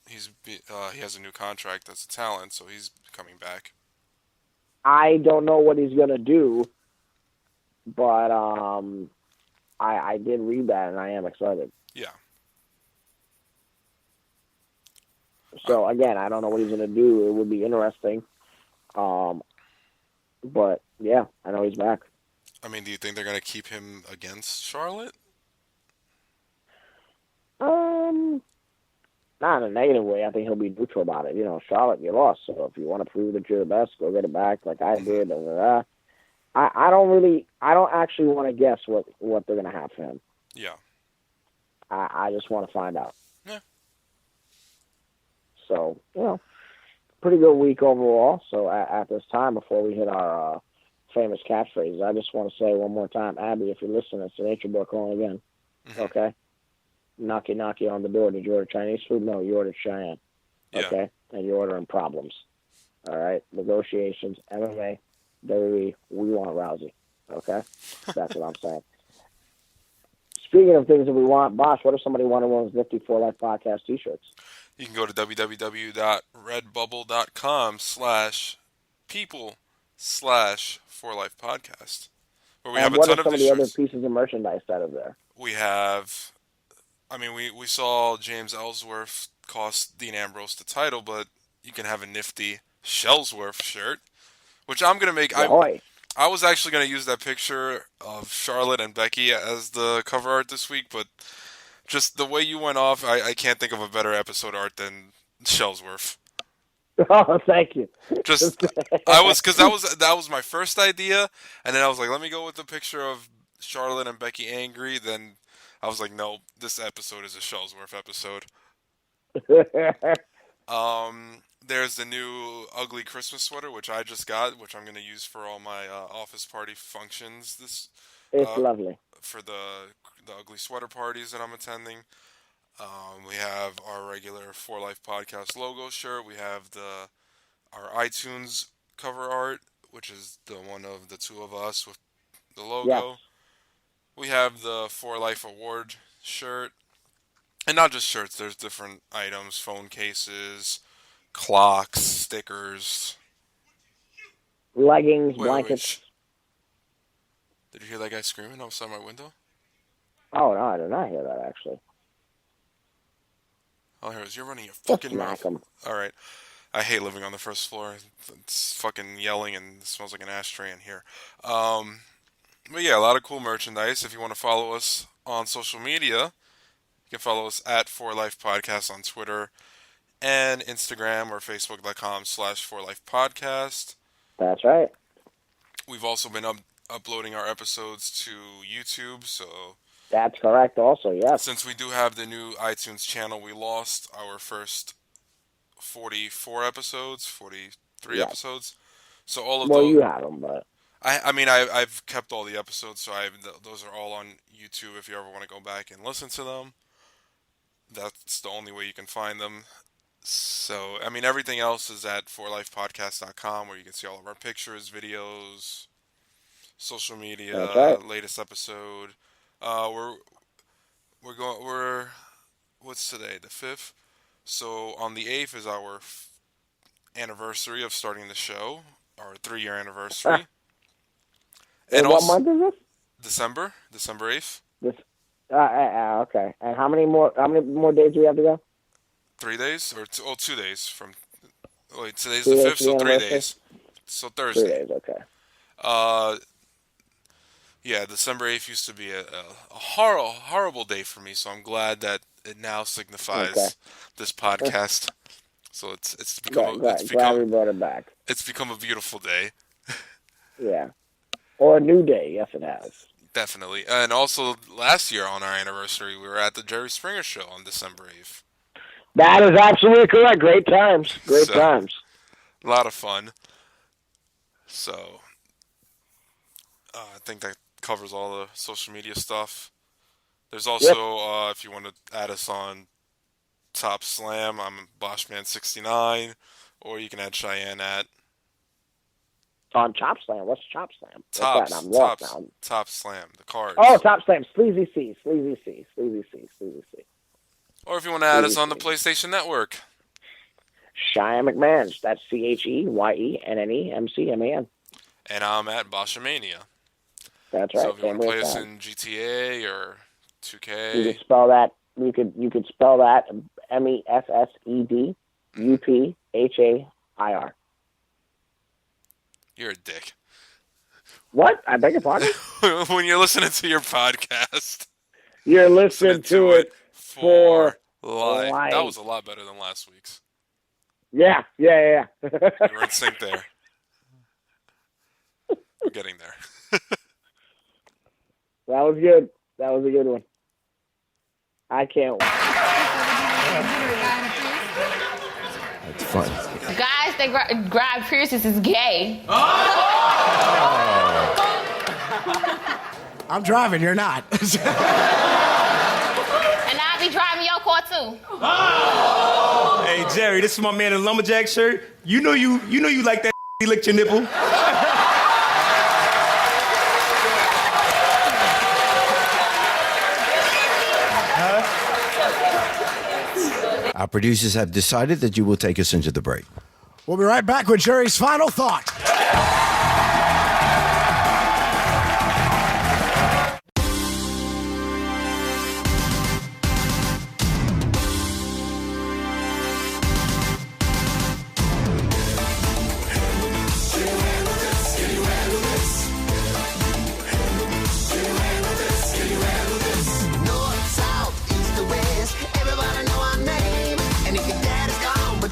has a new contract as a talent, so he's coming back. I don't know what he's gonna do, but I did read that, and I am excited. Yeah. So again, I don't know what he's gonna do. It would be interesting. But yeah, I know he's back. I mean, do you think they're gonna keep him against Charlotte? Not in a negative way. I think he'll be neutral about it. Charlotte, you lost, so if you want to prove that you're the best, go get it back like I did. I don't actually want to guess what they're gonna have for him. Yeah. I just want to find out. Yeah. So, pretty good week overall. So at this time, before we hit our famous catchphrases, I just want to say one more time, Abby, if you're listening, it's the Nature Boy calling again. Mm-hmm. Okay? knock you on the door. Did you order Chinese food? No, you ordered Cheyenne. Yeah. Okay? And you're ordering problems. All right? Negotiations, MMA, WWE, we want Rousey. Okay? That's what I'm saying. Speaking of things that we want, Bosh, what if somebody wanted one of those nifty 4 Life Podcast t-shirts? You can go to www.redbubble.com/people/4lifepodcast, where we have a ton of what are some of the other t-shirts. pieces of merchandise out of there? We have, I mean, we saw James Ellsworth cost Dean Ambrose the title, but you can have a nifty Chellsworth shirt, which I'm going to make. I was actually going to use that picture of Charlotte and Becky as the cover art this week, but just the way you went off, I can't think of a better episode art than Chellsworth. Oh, thank you. Just that was my first idea, and then I was like, let me go with the picture of Charlotte and Becky angry. Then I was like, no, this episode is a Chellsworth episode. There's the new ugly Christmas sweater, which I just got, which I'm going to use for all my office party functions. It's lovely. For the ugly sweater parties that I'm attending. We have our regular 4 Life Podcast logo shirt. We have our iTunes cover art, which is the one of the two of us with the logo. Yeah. We have the 4 Life Award shirt. And not just shirts, there's different items, phone cases, clocks, stickers. Leggings, blankets. Did you hear that guy screaming outside my window? Oh, no, I did not hear that, actually. All I heard is, you're running your fucking mouth. All right. I hate living on the first floor. It's fucking yelling and it smells like an ashtray in here. But yeah, a lot of cool merchandise. If you want to follow us on social media, you can follow us at 4 Life Podcast on Twitter and Instagram, or facebook.com/4lifepodcast. That's right. We've also been uploading our episodes to YouTube, so... That's correct also, yes. Since we do have the new iTunes channel, we lost our first 44 episodes, 43 episodes. So all of those... Well, you have them, but... I mean, I've kept all the episodes, so those are all on YouTube if you ever want to go back and listen to them. That's the only way you can find them. So, I mean, everything else is at 4lifepodcast.com, where you can see all of our pictures, videos, social media, latest episode. What's today? The 5th? So, on the 8th is our anniversary of starting the show, our 3-year anniversary. And what month is this? December 8th. Okay. And how many more days do we have to go? 3 days? Or 2 days from... Wait, today's the 5th, so 3 days. So Thursday. 3 days, okay. Yeah, December 8th used to be a horrible day for me, so I'm glad that it now signifies this podcast. So it's become glad we brought it back. It's become a beautiful day. Yeah. Or a new day, yes it has. Definitely. And also, last year on our anniversary, we were at the Jerry Springer Show on December 8th. That is absolutely correct. Great times. Great times. A lot of fun. So, I think that covers all the social media stuff. There's also, if you want to add us on Top Slam, I'm Boschman69, or you can add Cheyenne at... On Chop Slam. What's Chop Slam? Top Slam, the cards. Oh, Top Slam. Sleazy C. Or if you want to add us on the PlayStation Network. Cheyenne McMahon. That's CHEYENNEMCMAN. And I'm at Boshamania. That's right. So if you want to play us in GTA or 2K. You could spell that. You could spell that MESSEDUPHAIR. You're a dick. What? I beg your pardon? When you're listening to your podcast. You're listening to it for life. That was a lot better than last week's. Yeah. We're in sync there. We're getting there. That was good. That was a good one. I can't wait. That's fun. Guys that grab Pierces is gay. I'm driving, you're not. And I be more too. Hey Jerry, this is my man in the lumberjack shirt. You know you like that. He licked your nipple. Our producers have decided that you will take us into the break. We'll be right back with Jerry's final thought.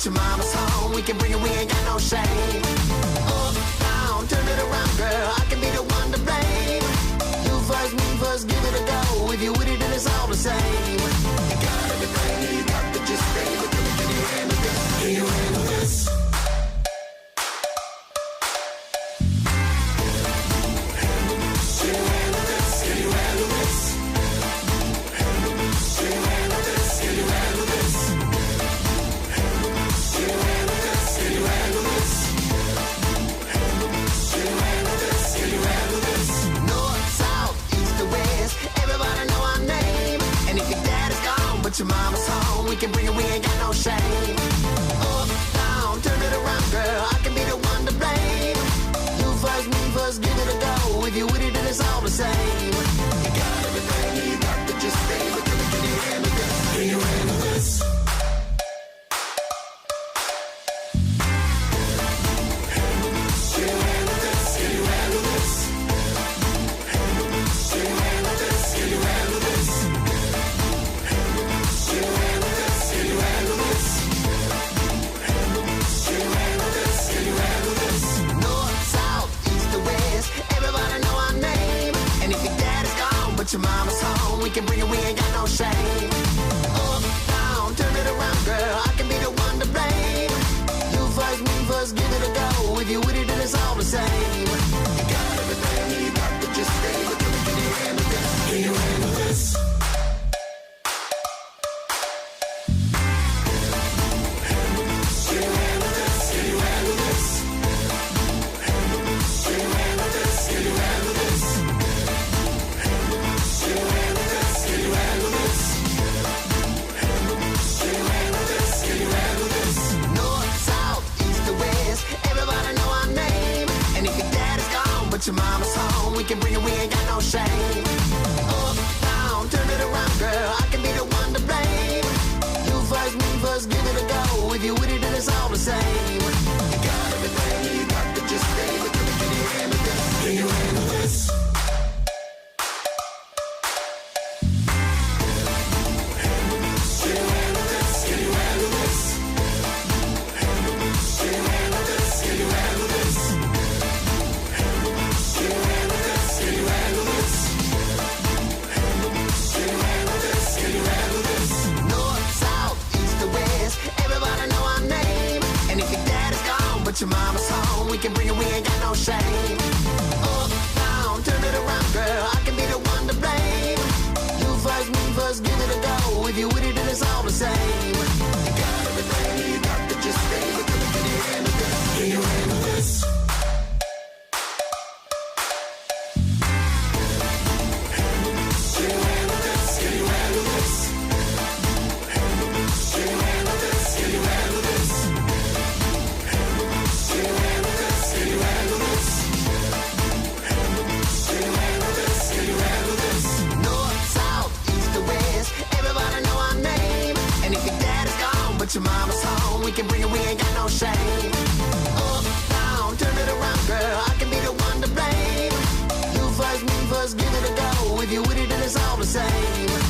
Your mama's home, we can bring it, we ain't got no shame. Up, down, turn it around, girl, I can be the one to blame. You first, me first, give it a go. If you with it, then it's all the same. You got everything, you got to just stay. But can you handle this? Can you handle this? Your mama's home, we can bring it, we ain't got no shame. Up, down, turn it around, girl, I can be the one to blame. You first, me first, give it a go. If you with it, then it's all the same. You got everything, you got to just stay. But can you handle this? Can you handle this? Your mama's home, we can bring it, we ain't got no shame. Up, down, turn it around, girl, I can be the one to blame. You first, me first, give it a go. If you with it, then it's all the same. You got everything, you got to just stay. But can you handle this? Can you handle this? Your mama's home, we can bring it, we ain't got no shame. Up, down, turn it around, girl, I can be the one to blame. You first, me first, give it a go. If you with it, then it's all the same. You got everything, you got to just stay. But can you handle this? Can you handle this? Your mama's home, we can bring it, we ain't got no shame. Up, down, turn it around, girl, I can be the one to blame. You first, me first, give it a go. If you with it, then it's all the same. You got everything, you got to just stay. But can you handle this? Can you handle this? Your mama's home, we can bring it, we ain't got no shame. Up, down, turn it around, girl, I can be the one to blame. You first, me first, give it a go. If you with it, then it's all the same.